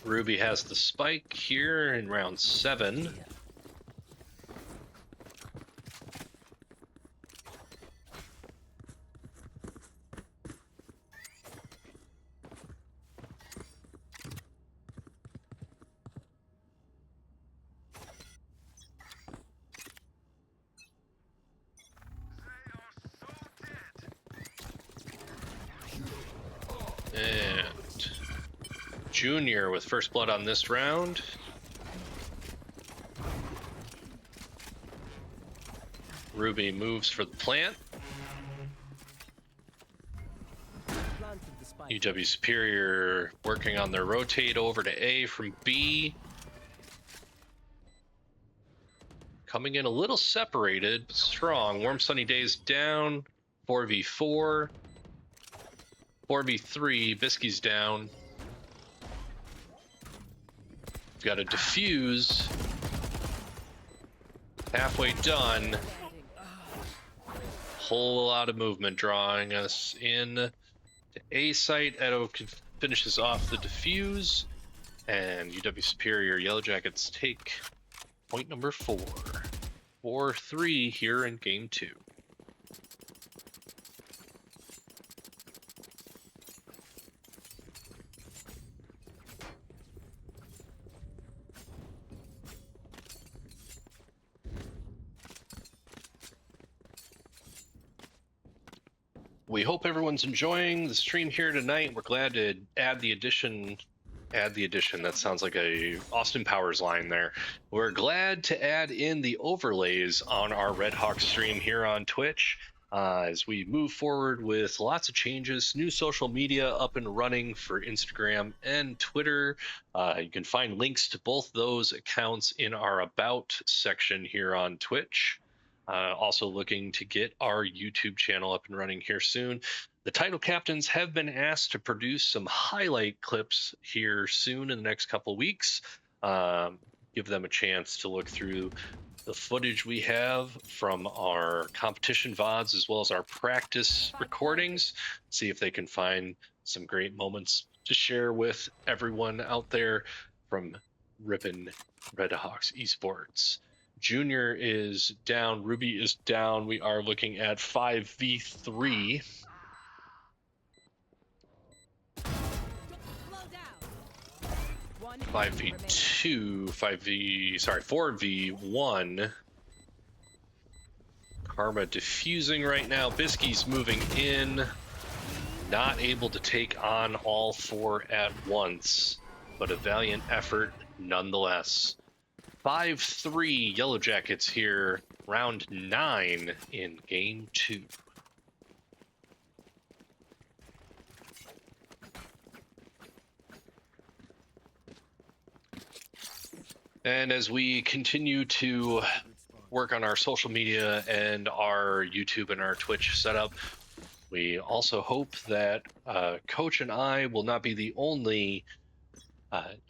Ruby has the spike here in round 7. And Junior with first blood on this round. Ruby moves for the plant. Planted the spike. UW Superior working on their rotate over to A from B. Coming in a little separated, but strong. Warm sunny days down. 4v4. 4v3. Biski's down. Got a defuse. Halfway done. Standing. Whole lot of movement drawing us in to A site. Edo finishes off the defuse. And UW Superior Yellowjackets take point number 4. 4-3 here in game 2. We hope everyone's enjoying the stream here tonight. We're glad to add the addition. That sounds like a Austin Powers line there. We're glad to add in the overlays on our Red Hawk stream here on Twitch as we move forward with lots of changes. New social media up and running for Instagram and Twitter. You can find links to both those accounts in our About section here on Twitch. Also looking to get our YouTube channel up and running here soon. The title captains have been asked to produce some highlight clips here soon in the next couple weeks. Give them a chance to look through the footage we have from our competition VODs as well as our practice recordings. See if they can find some great moments to share with everyone out there from Ripon Redhawks Esports. Junior is down. Ruby is down. We are looking at 5v3. Slow down. 5v2, 4v1. Karma diffusing right now. Biski's moving in. Not able to take on all 4 at once, but a valiant effort nonetheless. 5-3 Yellowjackets here, round 9 in game 2. And as we continue to work on our social media and our YouTube and our Twitch setup, we also hope that Coach and I will not be the only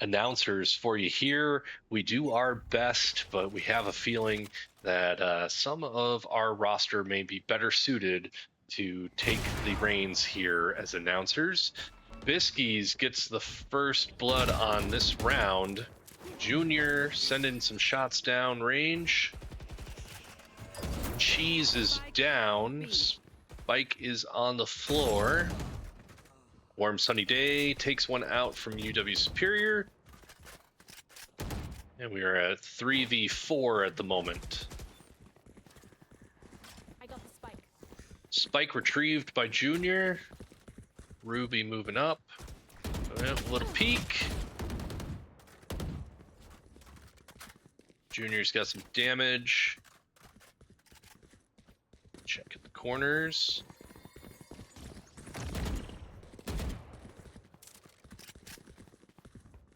announcers for you here. We do our best, but we have a feeling that some of our roster may be better suited to take the reins here as announcers. Biskies gets the first blood on this round. Junior sending some shots down range. Cheese is down. Spike is on the floor. Warm sunny day takes one out from UW Superior. And we are at 3v4 at the moment. I got the spike. Spike retrieved by Junior. Ruby moving up. A little peek. Junior's got some damage. Checking the corners.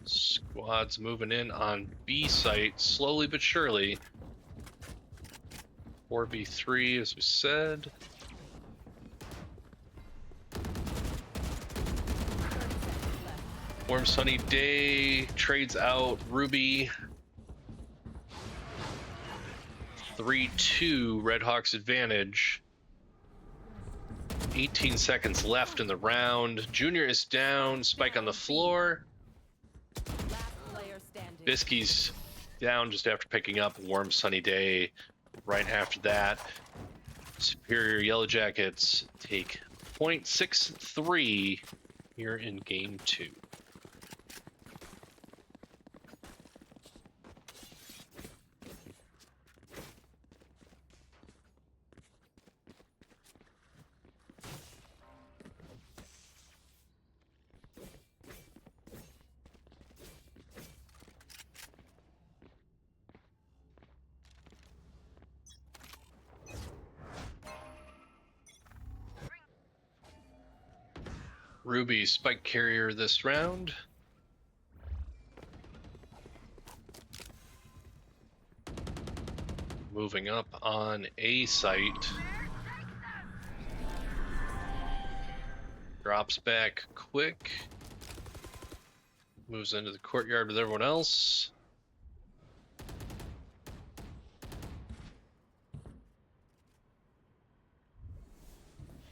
Squad's moving in on B site slowly but surely. 4v3 as we said. Warm sunny day trades out Ruby. 3-2 Redhawks advantage. 18 seconds left in the round. Junior is down. Spike on the floor. Last player standing. Biski's down just after picking up. Warm sunny day right after that. Superior Yellowjackets take 0.63 here in game 2. Ruby spike carrier this round. Moving up on A site. Drops back quick. Moves into the courtyard with everyone else.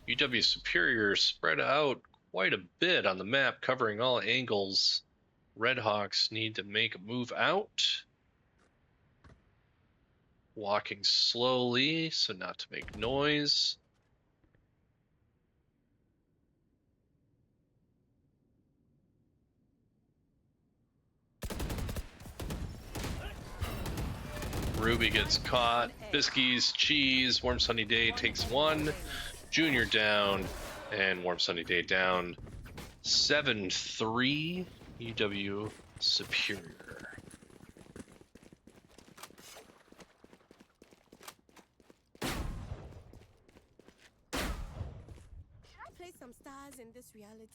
UW Superior spread out quite a bit on the map, covering all angles. Redhawks need to make a move out. Walking slowly, so not to make noise. Ruby gets caught. Biskies, cheese, warm sunny day takes one. Junior down, and warm sunny day down. 7-3 UW Superior. Should I play some stars in this reality?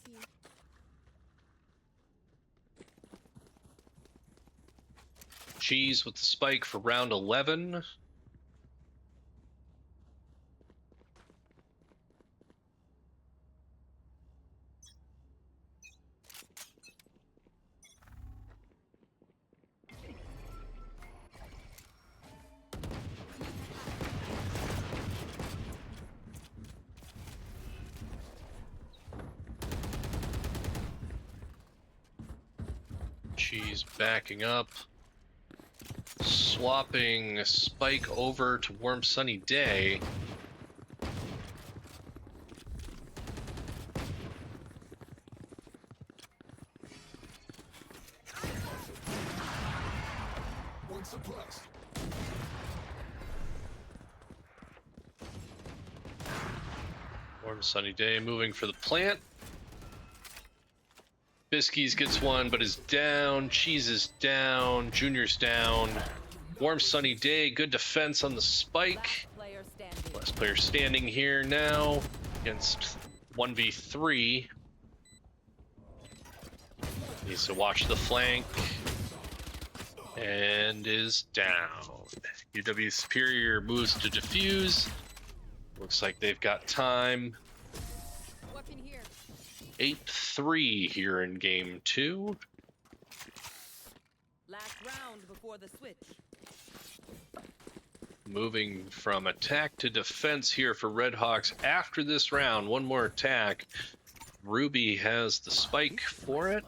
Cheese with the spike for round 11. Cheese backing up. Swapping spike over to warm sunny day. Warm sunny day moving for the plant. Biskies gets one, but is down. Cheese is down. Junior's down. Warm sunny day. Good defense on the spike. Player standing. Last player standing here now against 1v3. Needs to watch the flank. And is down. UW Superior moves to defuse. Looks like they've got time. Weapon here. 8-3 here in game 2. Last round before the switch. Moving from attack to defense here for Redhawks after this round. One more attack. Ruby has the spike for it.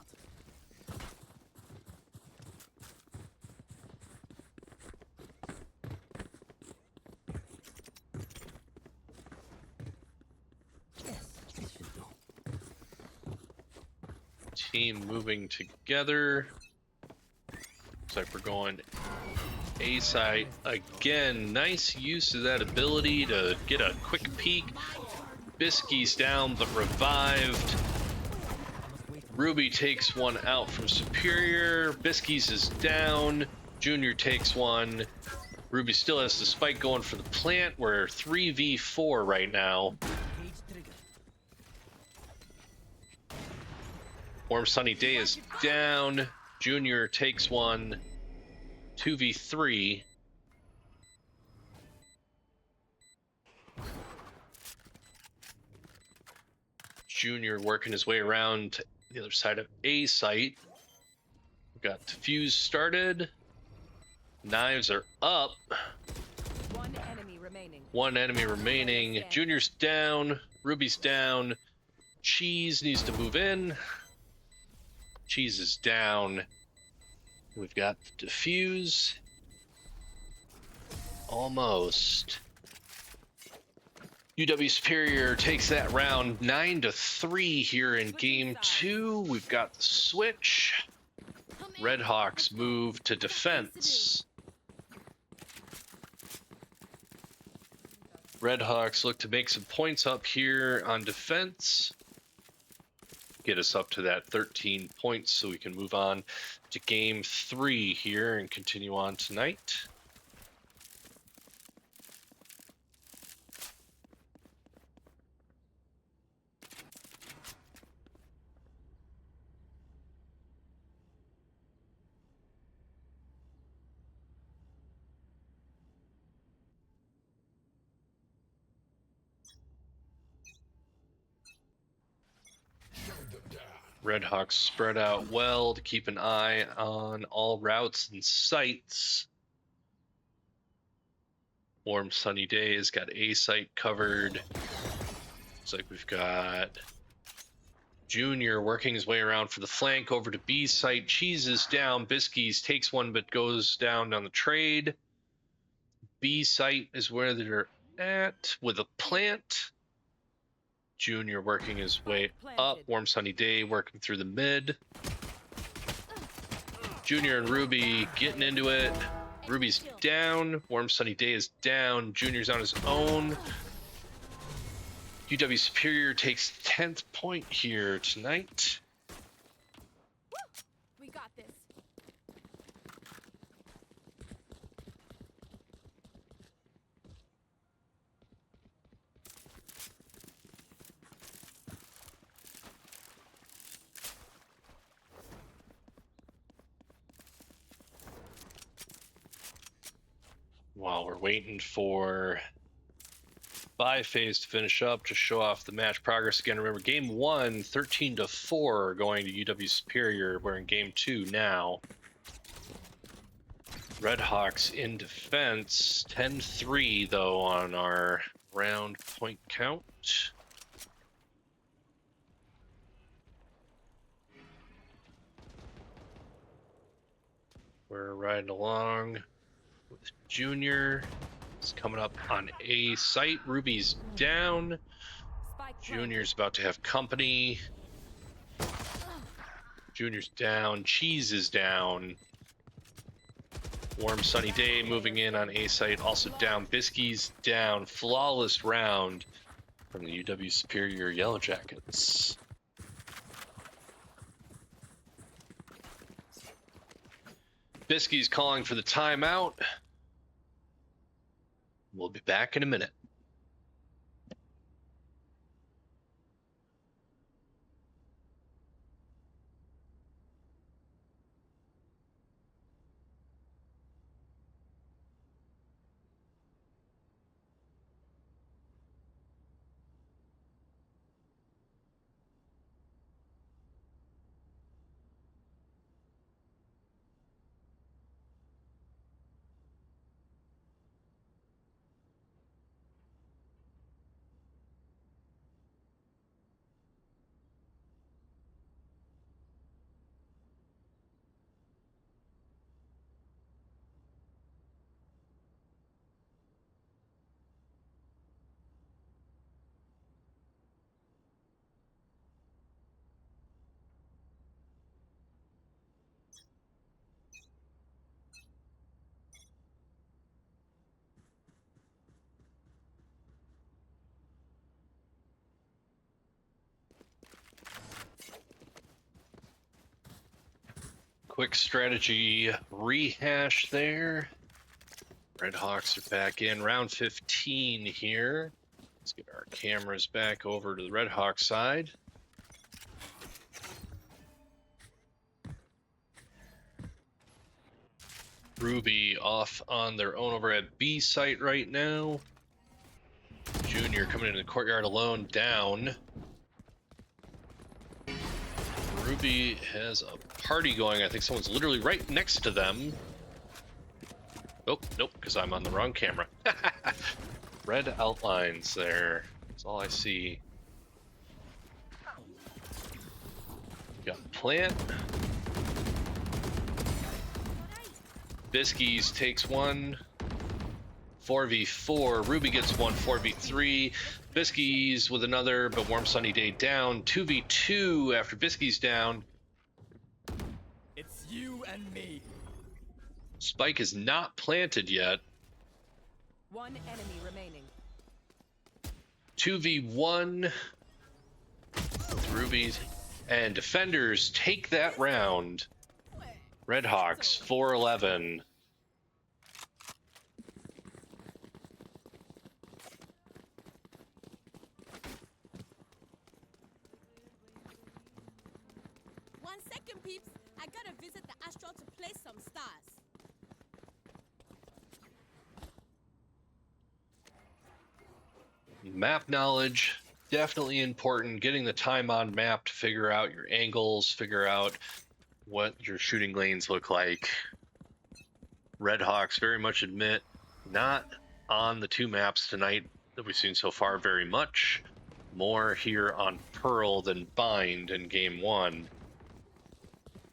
Team moving together. Looks like we're going A site again. Nice use of that ability to get a quick peek. Bisky's down but revived. Ruby takes one out from Superior. Bisky's is down. Junior takes one. Ruby still has the spike going for the plant. We're 3v4 right now. Cage trigger. Warm Sunny Day is down. Junior takes one. 2v3. Junior working his way around to the other side of A site. We've got Diffuse started. Knives are up. One enemy remaining. One enemy remaining. Junior's down. Ruby's down. Cheese needs to move in. Cheese is down. We've got Diffuse. Almost. UW Superior takes that round 9-3 here in game 2. We've got the switch. Red Hawks move to defense. Red Hawks look to make some points up here on defense. Get us up to that 13 points so we can move on to game 3 here and continue on tonight. Red Hawks spread out well to keep an eye on all routes and sites. Warm Sunny Day has got A site covered. Looks like we've got Junior working his way around for the flank over to B site. Cheese is down. Bisky's takes one but goes down on the trade. B site is where they're at with a plant. Junior working his way up. Warm Sunny Day working through the mid. Junior and Ruby getting into it. Ruby's down. Warm Sunny Day is down. Junior's on his own. UW Superior takes 10th point here tonight. We got this. While we're waiting for buy phase to finish up to show off the match progress again. Remember, game 1, 13-4 going to UW Superior. We're in game 2 now. Red Hawks in defense. 10-3 though on our round point count. We're riding along with Junior. It's coming up on A site. Ruby's down. Junior's about to have company. Junior's down. Cheese is down. Warm Sunny Day moving in on A site, also down. Bisky's down. Flawless round from the UW Superior Yellowjackets. Bisky's calling for the timeout. We'll be back in a minute. Quick strategy rehash there. Redhawks are back in round 15 here. Let's get our cameras back over to the Redhawk side. Ruby off on their own over at B site right now. Junior coming into the courtyard alone, down. Ruby has a party going. I think someone's literally right next to them. Oh, nope, because I'm on the wrong camera. Red outlines there. That's all I see. Got plant. Biskies takes one. 4v4. Ruby gets one. 4v3. Biskies with another, but Warm Sunny Day down. 2v2 after Biskies down. It's you and me. Spike is not planted yet. One enemy remaining. 2v1 with Ruby. And defenders take that round. Redhawks 4-11. One second, peeps. I gotta visit the astral to play some stars. Map knowledge, definitely important. Getting the time on map to figure out your angles, figure out what your shooting lanes look like. Redhawks very much admit not on the two maps tonight that we've seen so far very much. More here on Pearl than Bind in game one.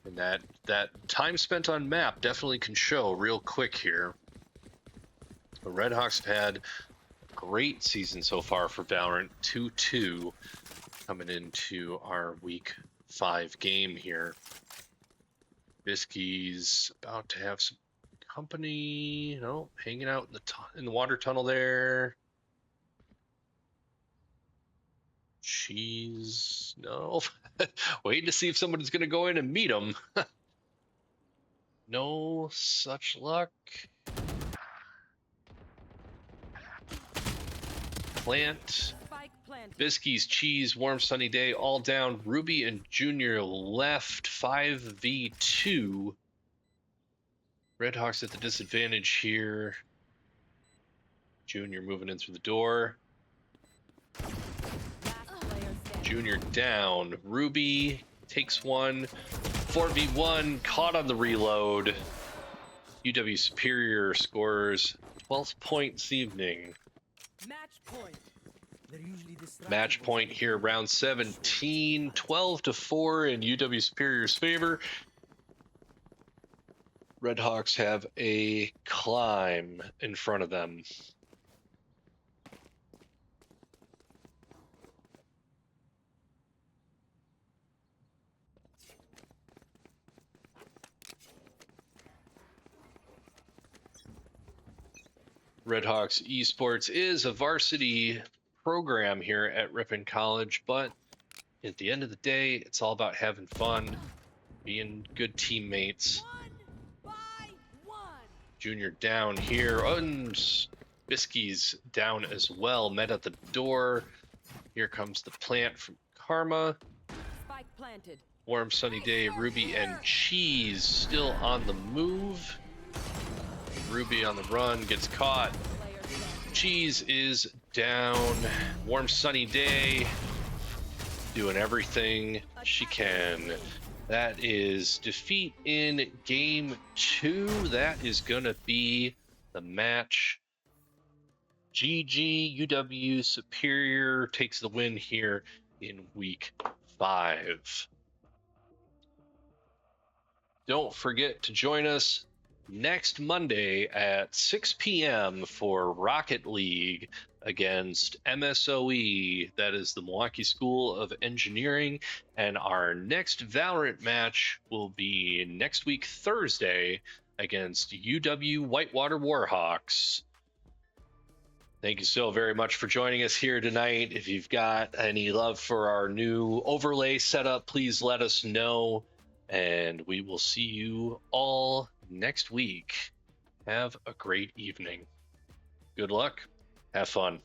And that time spent on map definitely can show real quick here. The Redhawks have had a great season so far for Valorant, 2-2 coming into our week 5 game here. Biskies about to have some company, you know, hanging out in the water tunnel there. Cheese, no. Waiting to see if somebody's going to go in and meet him. No such luck. Plant. Spike planted. Biskies, Cheese, Warm Sunny Day, all down. Ruby and Junior left 5v2. Redhawks at the disadvantage here. Junior moving in through the door. Last player standing. Junior down. Ruby takes one. 4v1, caught on the reload. UW Superior scores 12 points this evening. Match point. They're usually distracted. Match point here, round 17, 12-4 in UW Superior's favor. Redhawks have a climb in front of them. Redhawks Esports is a varsity program here at Ripon College, but at the end of the day, it's all about having fun, being good teammates. One by one. Junior down here, and Biskies down as well, met at the door. Here comes the plant from Karma. Spike planted. Warm Sunny Day, Ruby and Cheese still on the move. Ruby on the run, gets caught. Player standing. Cheese is down. Warm Sunny Day, doing everything she can. That is defeat in game 2. That is gonna be the match. GG, UW Superior takes the win here in week 5. Don't forget to join us next Monday at 6 p.m. for Rocket League against MSOE. That is the Milwaukee School of Engineering. And our next Valorant match will be next week, Thursday, against UW Whitewater Warhawks. Thank you so very much for joining us here tonight. If you've got any love for our new overlay setup, please let us know. And we will see you all next week. Have a great evening. Good luck. Have fun.